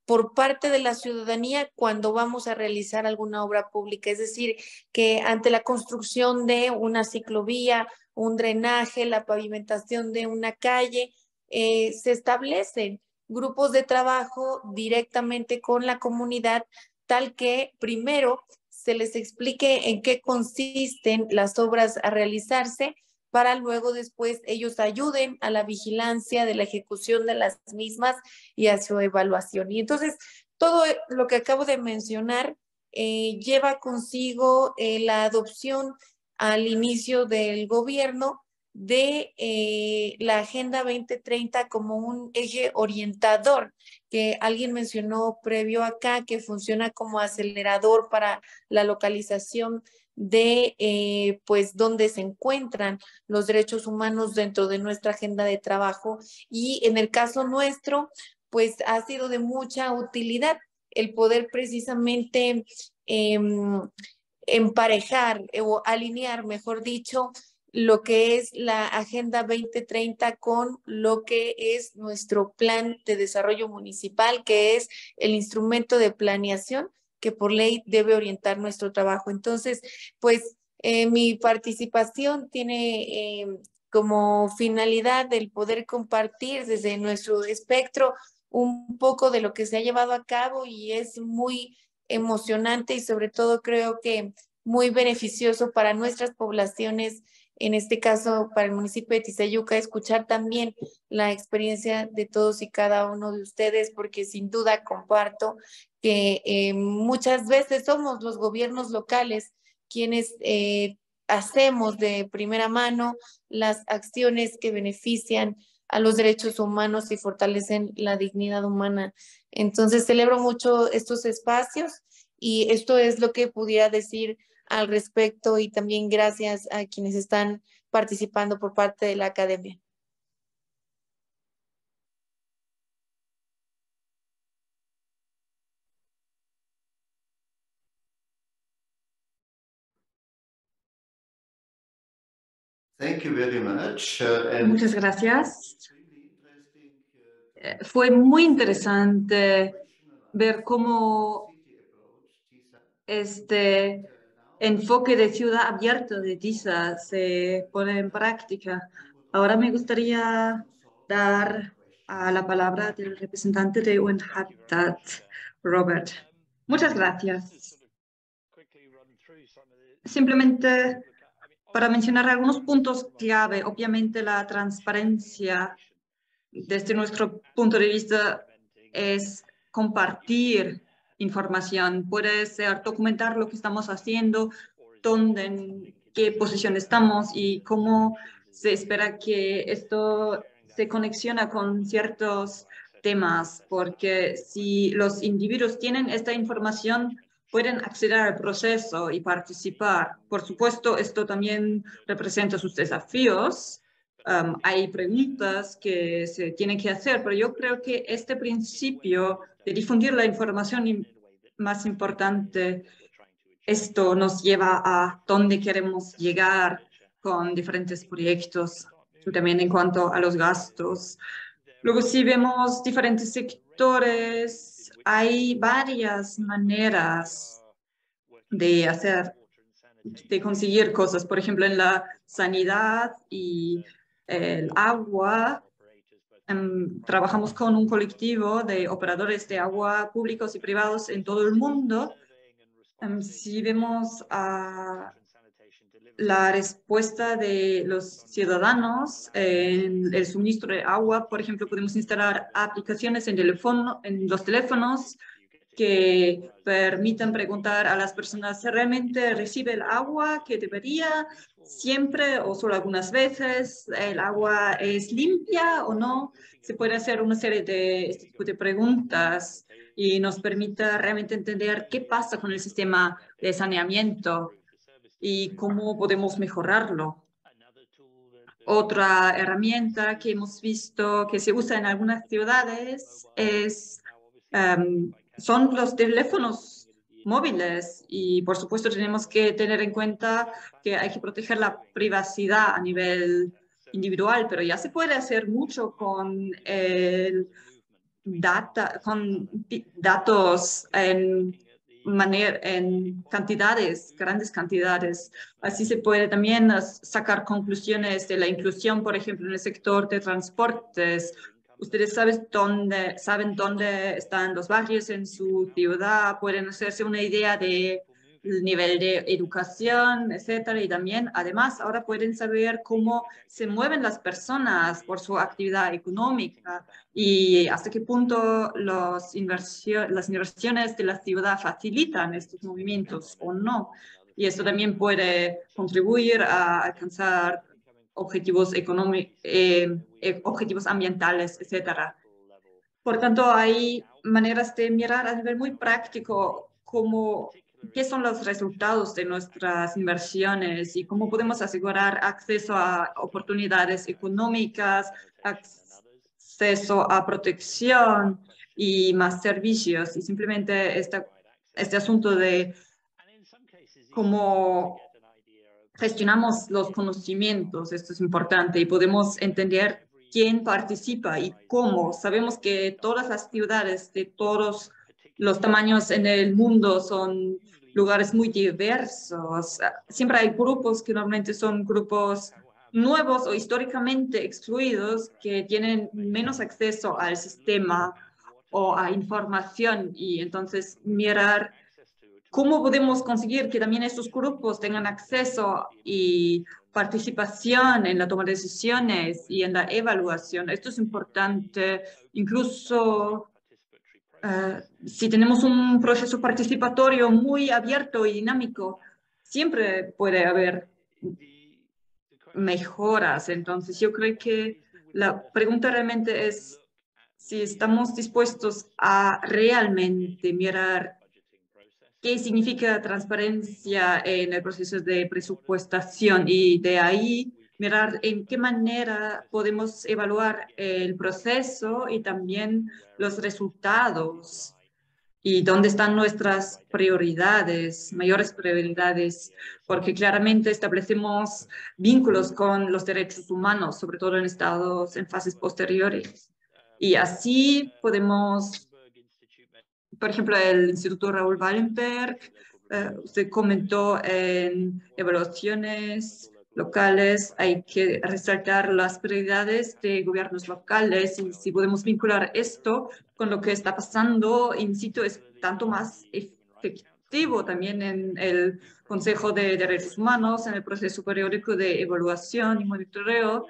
por parte de la ciudadanía cuando vamos a realizar alguna obra pública. Es decir, que ante la construcción de una ciclovía, un drenaje, la pavimentación de una calle, se establecen grupos de trabajo directamente con la comunidad, tal que primero se les explique en qué consisten las obras a realizarse, para luego después ellos ayuden a la vigilancia de la ejecución de las mismas y a su evaluación. Y entonces, todo lo que acabo de mencionar lleva consigo la adopción al inicio del gobierno de la Agenda 2030 como un eje orientador, que alguien mencionó previo acá, que funciona como acelerador para la localización de pues dónde se encuentran los derechos humanos dentro de nuestra agenda de trabajo, y en el caso nuestro pues ha sido de mucha utilidad el poder precisamente emparejar o alinear, mejor dicho, lo que es la Agenda 2030 con lo que es nuestro plan de desarrollo municipal, que es el instrumento de planeación que por ley debe orientar nuestro trabajo. Entonces, pues mi participación tiene como finalidad el poder compartir desde nuestro espectro un poco de lo que se ha llevado a cabo, y es muy emocionante y sobre todo creo que muy beneficioso para nuestras poblaciones, en este caso para el municipio de Tizayuca, escuchar también la experiencia de todos y cada uno de ustedes, porque sin duda comparto que muchas veces somos los gobiernos locales quienes hacemos de primera mano las acciones que benefician a los derechos humanos y fortalecen la dignidad humana. Entonces celebro mucho estos espacios y esto es lo que pudiera decir al respecto, y también gracias a quienes están participando por parte de la academia. Thank you very much. Muchas gracias. Fue muy interesante ver cómo este enfoque de ciudad abierta de TISA se pone en práctica. Ahora me gustaría dar la palabra del representante de UN Habitat, Robert. Muchas gracias. Simplemente para mencionar algunos puntos clave, obviamente la transparencia desde nuestro punto de vista es compartir información. Puede ser documentar lo que estamos haciendo, dónde, en qué posición estamos y cómo se espera que esto se conexiona con ciertos temas, porque si los individuos tienen esta información, pueden acceder al proceso y participar. Por supuesto, esto también representa sus desafíos. Hay preguntas que se tienen que hacer, pero yo creo que este principio de difundir la información más importante, esto nos lleva a dónde queremos llegar con diferentes proyectos, también en cuanto a los gastos. Luego, si vemos diferentes sectores, hay varias maneras de conseguir cosas. Por ejemplo, en la sanidad y el agua, trabajamos con un colectivo de operadores de agua públicos y privados en todo el mundo. Si vemos la respuesta de los ciudadanos en el suministro de agua, por ejemplo, podemos instalar aplicaciones en los teléfonos que permitan preguntar a las personas si realmente recibe el agua que debería, siempre o solo algunas veces, el agua es limpia o no. Se puede hacer una serie de este tipo de preguntas y nos permite realmente entender qué pasa con el sistema de saneamiento y cómo podemos mejorarlo. Otra herramienta que hemos visto que se usa en algunas ciudades son los teléfonos móviles y por supuesto tenemos que tener en cuenta que hay que proteger la privacidad a nivel individual, pero ya se puede hacer mucho con datos en cantidades, grandes cantidades. Así se puede también sacar conclusiones de la inclusión, por ejemplo, en el sector de transportes. Ustedes saben dónde están los barrios en su ciudad, pueden hacerse una idea del nivel de educación, etcétera, y también, además, ahora pueden saber cómo se mueven las personas por su actividad económica y hasta qué punto las inversiones de la ciudad facilitan estos movimientos o no. Y esto también puede contribuir a alcanzar objetivos objetivos ambientales, etcétera. Por tanto, hay maneras de mirar a nivel muy práctico qué son los resultados de nuestras inversiones y cómo podemos asegurar acceso a oportunidades económicas, acceso a protección y más servicios. Y simplemente este asunto de cómo gestionamos los conocimientos, esto es importante y podemos entender quién participa y cómo. Sabemos que todas las ciudades de todos los tamaños en el mundo son lugares muy diversos. Siempre hay grupos que normalmente son grupos nuevos o históricamente excluidos que tienen menos acceso al sistema o a información y entonces mirar cómo podemos conseguir que también estos grupos tengan acceso y participación en la toma de decisiones y en la evaluación. Esto es importante, incluso si tenemos un proceso participatorio muy abierto y dinámico, siempre puede haber mejoras. Entonces, yo creo que la pregunta realmente es si estamos dispuestos a realmente mirar qué significa transparencia en el proceso de presupuestación y de ahí mirar en qué manera podemos evaluar el proceso y también los resultados y dónde están nuestras prioridades, mayores prioridades, porque claramente establecemos vínculos con los derechos humanos, sobre todo en estados, en fases posteriores. Y así podemos, por ejemplo, el Instituto Raúl Wallenberg, usted comentó en evaluaciones locales, hay que resaltar las prioridades de gobiernos locales y si podemos vincular esto con lo que está pasando in situ es tanto más efectivo también en el Consejo de Derechos Humanos, en el proceso periódico de evaluación y monitoreo.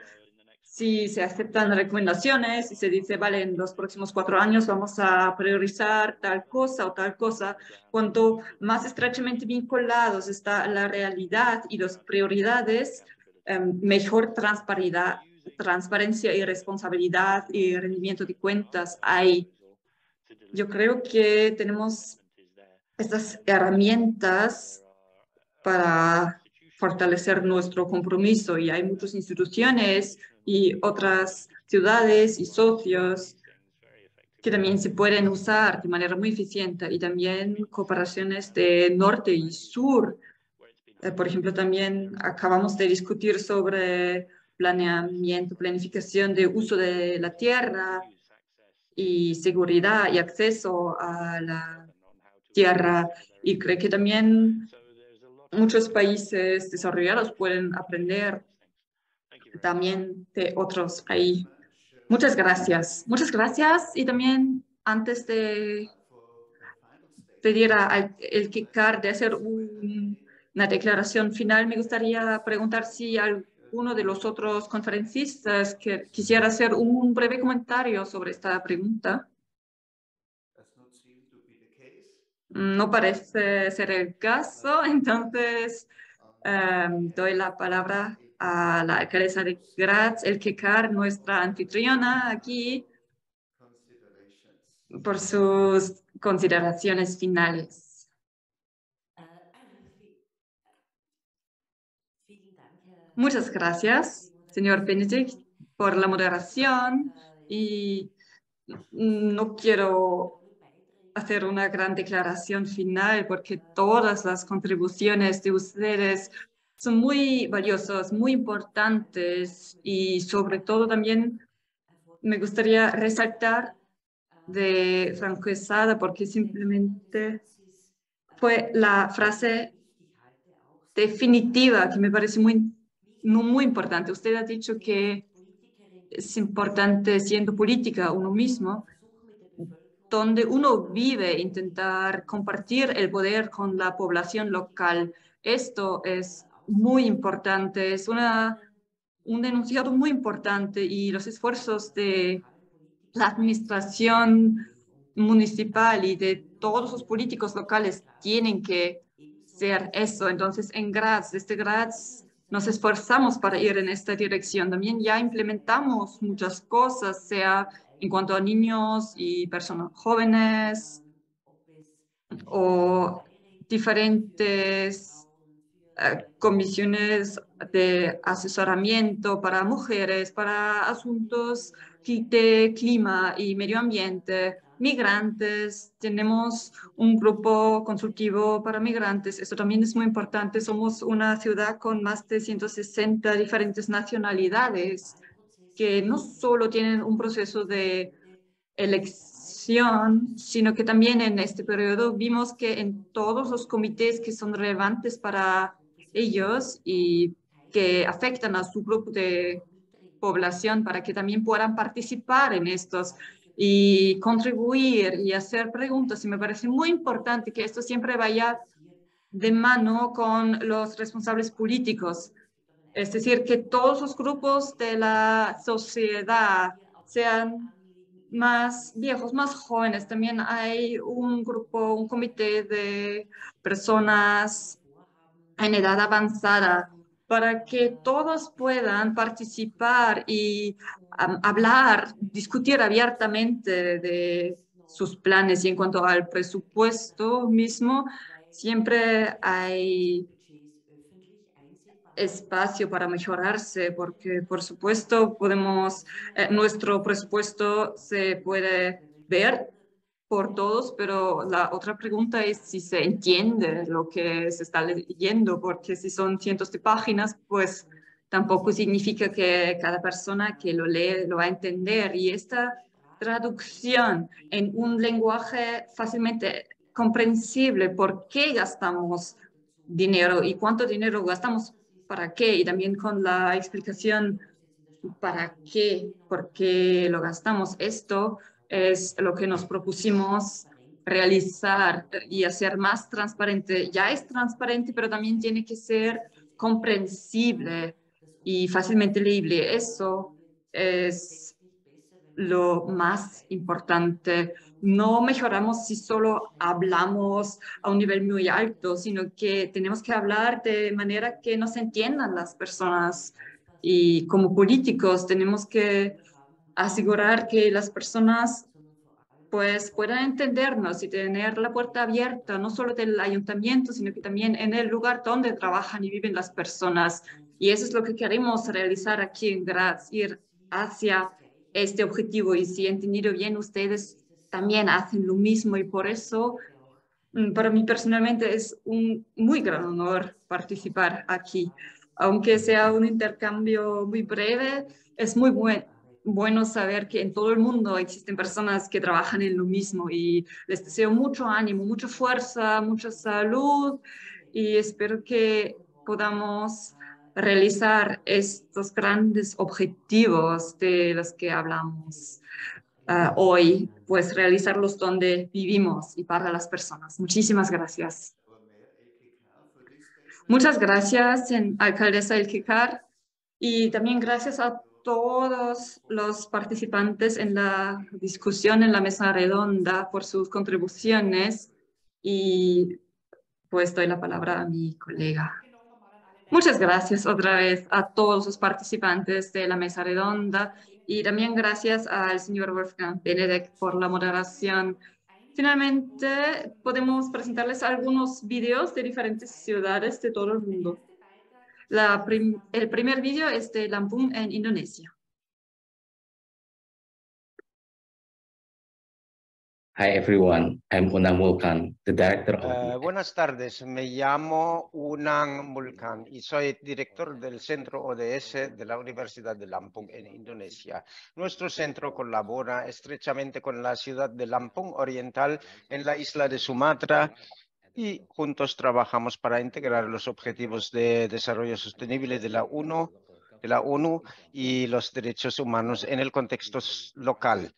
Si se aceptan recomendaciones y se dice, vale, en los próximos 4 años vamos a priorizar tal cosa o tal cosa, cuanto más estrechamente vinculados está la realidad y las prioridades, mejor transparencia y responsabilidad y rendimiento de cuentas hay. Yo creo que tenemos estas herramientas para fortalecer nuestro compromiso y hay muchas instituciones y otras ciudades y socios que también se pueden usar de manera muy eficiente y también cooperaciones de norte y sur. Por ejemplo, también acabamos de discutir sobre planeamiento, planificación de uso de la tierra y seguridad y acceso a la tierra. Y creo que también muchos países desarrollados pueden aprender también de otros ahí. Muchas gracias. Muchas gracias. Y también antes de pedir al KICAR de hacer una declaración final, me gustaría preguntar si alguno de los otros conferencistas que quisiera hacer un breve comentario sobre esta pregunta. No parece ser el caso, entonces doy la palabra a la alcaldesa de Graz, Elke Kar, nuestra anfitriona aquí, por sus consideraciones finales. Muchas gracias, señor Benedikt, por la moderación y no quiero hacer una gran declaración final porque todas las contribuciones de ustedes son muy valiosas, muy importantes y sobre todo también me gustaría resaltar de Franco Quesada porque simplemente fue la frase definitiva que me parece muy importante. Usted ha dicho que es importante siendo política uno mismo, donde uno vive, intentar compartir el poder con la población local. Esto es muy importante, es un enunciado muy importante y los esfuerzos de la administración municipal y de todos los políticos locales tienen que ser eso. Entonces, en Graz, desde Graz, nos esforzamos para ir en esta dirección. También ya implementamos muchas cosas, sea en cuanto a niños y personas jóvenes o diferentes comisiones de asesoramiento para mujeres, para asuntos de clima y medio ambiente, migrantes. Tenemos un grupo consultivo para migrantes. Eso también es muy importante. Somos una ciudad con más de 160 diferentes nacionalidades que no solo tienen un proceso de elección, sino que también en este periodo vimos que en todos los comités que son relevantes para ellos y que afectan a su grupo de población para que también puedan participar en estos y contribuir y hacer preguntas. Y me parece muy importante que esto siempre vaya de mano con los responsables políticos. Es decir, que todos los grupos de la sociedad sean más viejos, más jóvenes. También hay un grupo, un comité de personas en edad avanzada para que todos puedan participar y hablar, discutir abiertamente de sus planes. Y en cuanto al presupuesto mismo, siempre hay espacio para mejorarse, porque por supuesto nuestro presupuesto se puede ver por todos, pero la otra pregunta es si se entiende lo que se está leyendo, porque si son cientos de páginas, pues tampoco significa que cada persona que lo lee lo va a entender. Y esta traducción en un lenguaje fácilmente comprensible, ¿por qué gastamos dinero y cuánto dinero gastamos para qué? Y también con la explicación para qué, por qué lo gastamos. Esto es lo que nos propusimos realizar y hacer más transparente. Ya es transparente, pero también tiene que ser comprensible y fácilmente leíble. Eso es lo más importante. No mejoramos si solo hablamos a un nivel muy alto, sino que tenemos que hablar de manera que nos entiendan las personas. Y como políticos tenemos que asegurar que las personas pues puedan entendernos y tener la puerta abierta, no solo del ayuntamiento, sino que también en el lugar donde trabajan y viven las personas. Y eso es lo que queremos realizar aquí en Graz, ir hacia este objetivo. Y si he entendido bien, ustedes también hacen lo mismo y por eso para mí personalmente es un muy gran honor participar aquí. Aunque sea un intercambio muy breve, es muy bueno saber que en todo el mundo existen personas que trabajan en lo mismo y les deseo mucho ánimo, mucha fuerza, mucha salud y espero que podamos realizar estos grandes objetivos de los que hablamos hoy, pues realizarlos donde vivimos y para las personas. Muchísimas gracias. Muchas gracias, alcaldesa Elke Kar, y también gracias a todos los participantes en la discusión en la mesa redonda por sus contribuciones y pues doy la palabra a mi colega. Muchas gracias otra vez a todos los participantes de la mesa redonda y también gracias al señor Wolfgang Benedek por la moderación. Finalmente, podemos presentarles algunos videos de diferentes ciudades de todo el mundo. El primer video es de Lampung en Indonesia. Hi everyone, I'm Unang Mulkan, the director of... Buenas tardes, me llamo Unang Mulkan y soy director del Centro ODS de la Universidad de Lampung en Indonesia. Nuestro centro colabora estrechamente con la ciudad de Lampung Oriental en la isla de Sumatra y juntos trabajamos para integrar los objetivos de desarrollo sostenible de la ONU y los derechos humanos en el contexto local.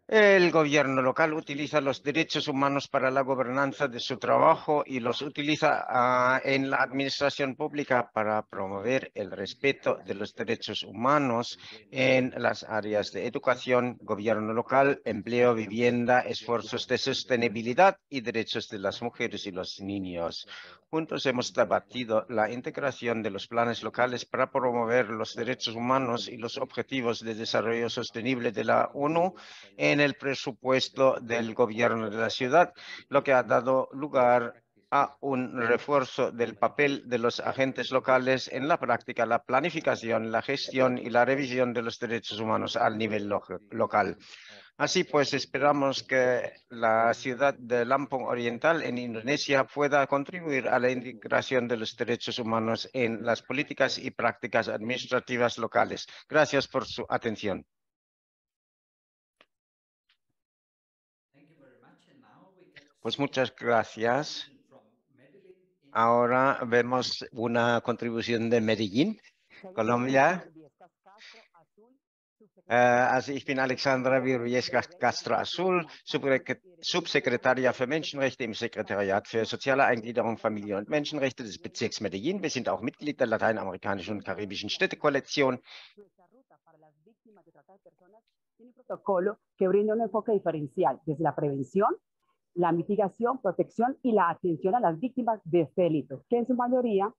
El gobierno local utiliza los derechos humanos para la gobernanza de su trabajo y los utiliza en la administración pública para promover el respeto de los derechos humanos en las áreas de educación, gobierno local, empleo, vivienda, esfuerzos de sostenibilidad y derechos de las mujeres y los niños. Juntos hemos debatido la integración de los planes locales para promover los derechos humanos y los objetivos de desarrollo sostenible de la ONU en el presupuesto del gobierno de la ciudad, lo que ha dado lugar a un refuerzo del papel de los agentes locales en la práctica, la planificación, la gestión y la revisión de los derechos humanos al nivel local. Así pues, esperamos que la ciudad de Lampung Oriental en Indonesia pueda contribuir a la integración de los derechos humanos en las políticas y prácticas administrativas locales. Gracias por su atención. Pues muchas gracias. Ahora vemos una contribución de Medellín, Colombia. Ich bin Alexandra Viruyes Castro Azul, Subsekretariat für Menschenrechte im Sekretariat für soziale Eingliederung, Familie und Menschenrechte des Bezirks Medellín. Wir sind auch Mitglied der Lateinamerikanischen und Karibischen Städtekoalition. Un protocolo que brinda un enfoque diferencial desde la prevención, la mitigación, protección y la atención a las víctimas de este delito, que en su mayoría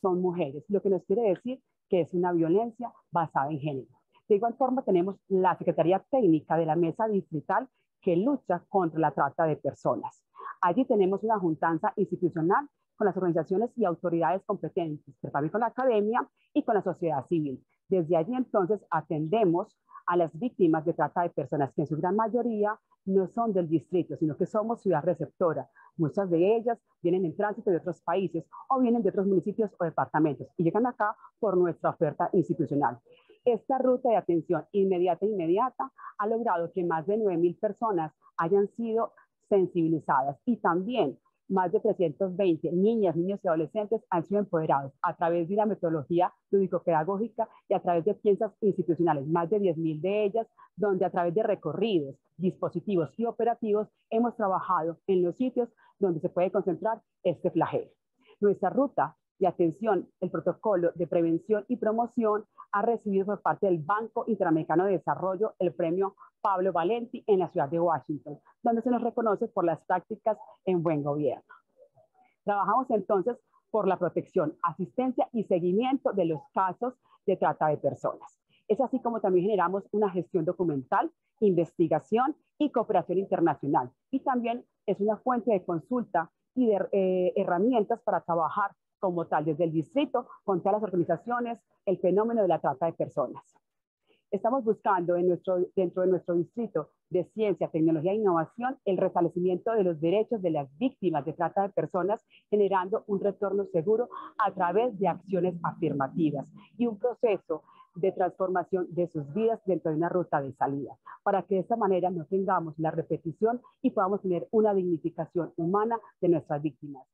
son mujeres, lo que nos quiere decir que es una violencia basada en género. De igual forma, tenemos la Secretaría Técnica de la Mesa Distrital que lucha contra la trata de personas. Allí tenemos una juntanza institucional con las organizaciones y autoridades competentes, pero también con la academia y con la sociedad civil. Desde allí entonces atendemos a las víctimas de trata de personas, que en su gran mayoría no son del distrito, sino que somos ciudad receptora. Muchas de ellas vienen en tránsito de otros países o vienen de otros municipios o departamentos y llegan acá por nuestra oferta institucional. Esta ruta de atención inmediata ha logrado que más de 9.000 personas hayan sido sensibilizadas y también más de 320 niñas, niños y adolescentes han sido empoderados a través de una metodología lúdico-pedagógica y a través de piezas institucionales, más de 10.000 de ellas, donde a través de recorridos, dispositivos y operativos hemos trabajado en los sitios donde se puede concentrar este flagelo. Nuestra ruta de atención, el protocolo de prevención y promoción, ha recibido por parte del Banco Interamericano de Desarrollo el premio Pablo Valenti en la ciudad de Washington, donde se nos reconoce por las prácticas en buen gobierno. Trabajamos entonces por la protección, asistencia y seguimiento de los casos de trata de personas. Es así como también generamos una gestión documental, investigación y cooperación internacional. Y también es una fuente de consulta y de herramientas para trabajar como tal desde el distrito con todas las organizaciones el fenómeno de la trata de personas. Estamos buscando dentro de nuestro distrito de ciencia, tecnología e innovación el restablecimiento de los derechos de las víctimas de trata de personas, generando un retorno seguro a través de acciones afirmativas y un proceso de transformación de sus vidas dentro de una ruta de salida, para que de esta manera no tengamos la repetición y podamos tener una dignificación humana de nuestras víctimas.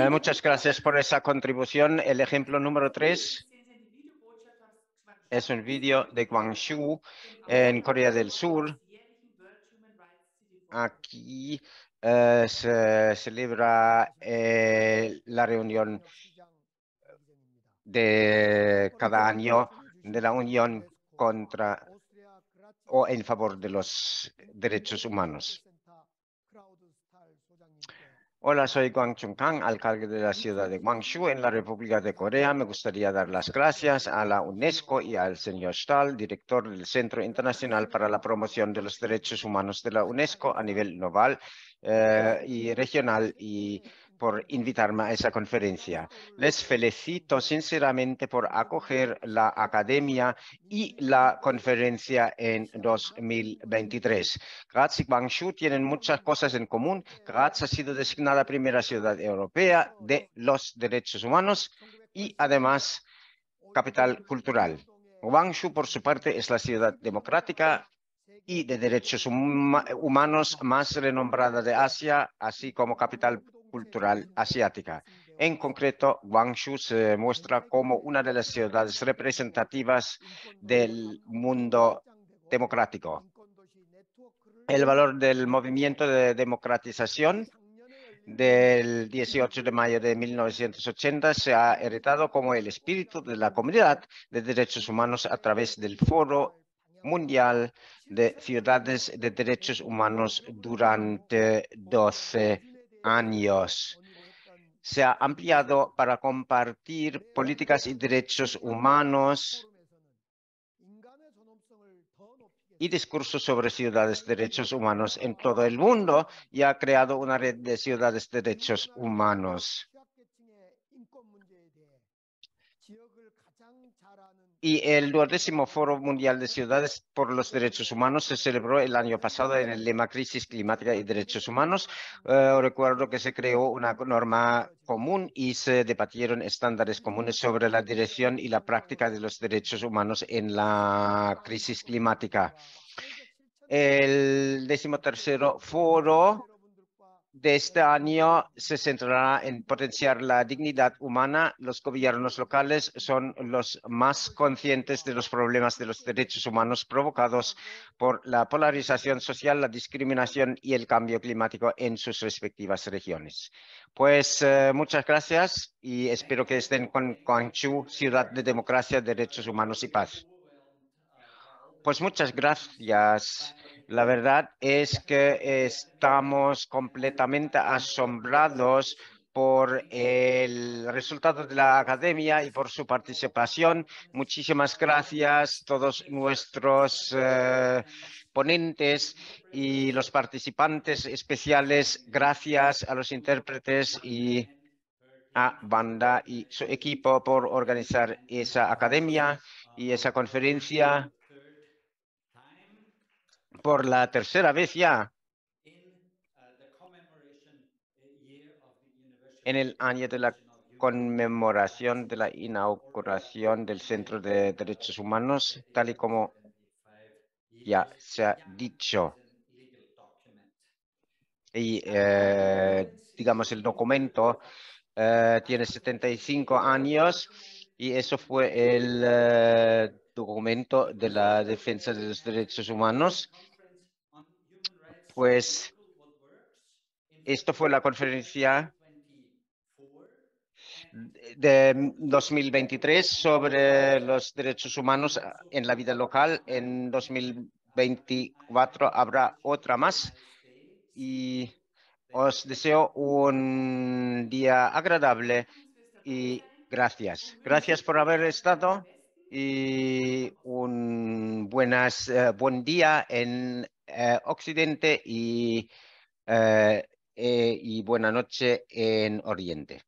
Muchas gracias por esa contribución. El ejemplo número 3 es un vídeo de Gwangju, en Corea del Sur. Aquí se celebra la reunión de cada año de la Unión contra o en favor de los derechos humanos. Hola, soy Gwang Chung-kang, alcalde de la ciudad de Gwangju, en la República de Corea. Me gustaría dar las gracias a la UNESCO y al señor Stahl, director del Centro Internacional para la Promoción de los Derechos Humanos de la UNESCO a nivel global y regional, y por invitarme a esa conferencia. Les felicito sinceramente por acoger la academia y la conferencia en 2023. Graz y Gwangju tienen muchas cosas en común. Graz ha sido designada primera ciudad europea de los derechos humanos y además capital cultural. Gwangju, por su parte, es la ciudad democrática y de derechos humanos más renombrada de Asia, así como capital cultural asiática. En concreto, Gwangju se muestra como una de las ciudades representativas del mundo democrático. El valor del movimiento de democratización del 18 de mayo de 1980 se ha heredado como el espíritu de la comunidad de derechos humanos a través del Foro Mundial de Ciudades de Derechos Humanos durante 12 años. Se ha ampliado para compartir políticas y derechos humanos y discursos sobre ciudades de derechos humanos en todo el mundo, y ha creado una red de ciudades de derechos humanos. Y el 20º Foro Mundial de Ciudades por los Derechos Humanos se celebró el año pasado en el lema Crisis Climática y Derechos Humanos. Recuerdo que se creó una norma común y se debatieron estándares comunes sobre la dirección y la práctica de los derechos humanos en la crisis climática. El 13º Foro de este año se centrará en potenciar la dignidad humana. Los gobiernos locales son los más conscientes de los problemas de los derechos humanos provocados por la polarización social, la discriminación y el cambio climático en sus respectivas regiones. Pues muchas gracias y espero que estén con Gwangju, ciudad de democracia, derechos humanos y paz. Pues muchas gracias. La verdad es que estamos completamente asombrados por el resultado de la academia y por su participación. Muchísimas gracias a todos nuestros ponentes y los participantes especiales. Gracias a los intérpretes y a Banda y su equipo por organizar esa academia y esa conferencia por la tercera vez ya en el año de la conmemoración de la inauguración del Centro de Derechos Humanos, tal y como ya se ha dicho. Y digamos, el documento tiene 75 años y eso fue el documento de la defensa de los derechos humanos. Pues esto fue la conferencia de 2023 sobre los derechos humanos en la vida local. En 2024 habrá otra más y os deseo un día agradable y gracias. Gracias por haber estado y un buen día en Occidente y buena noche en Oriente.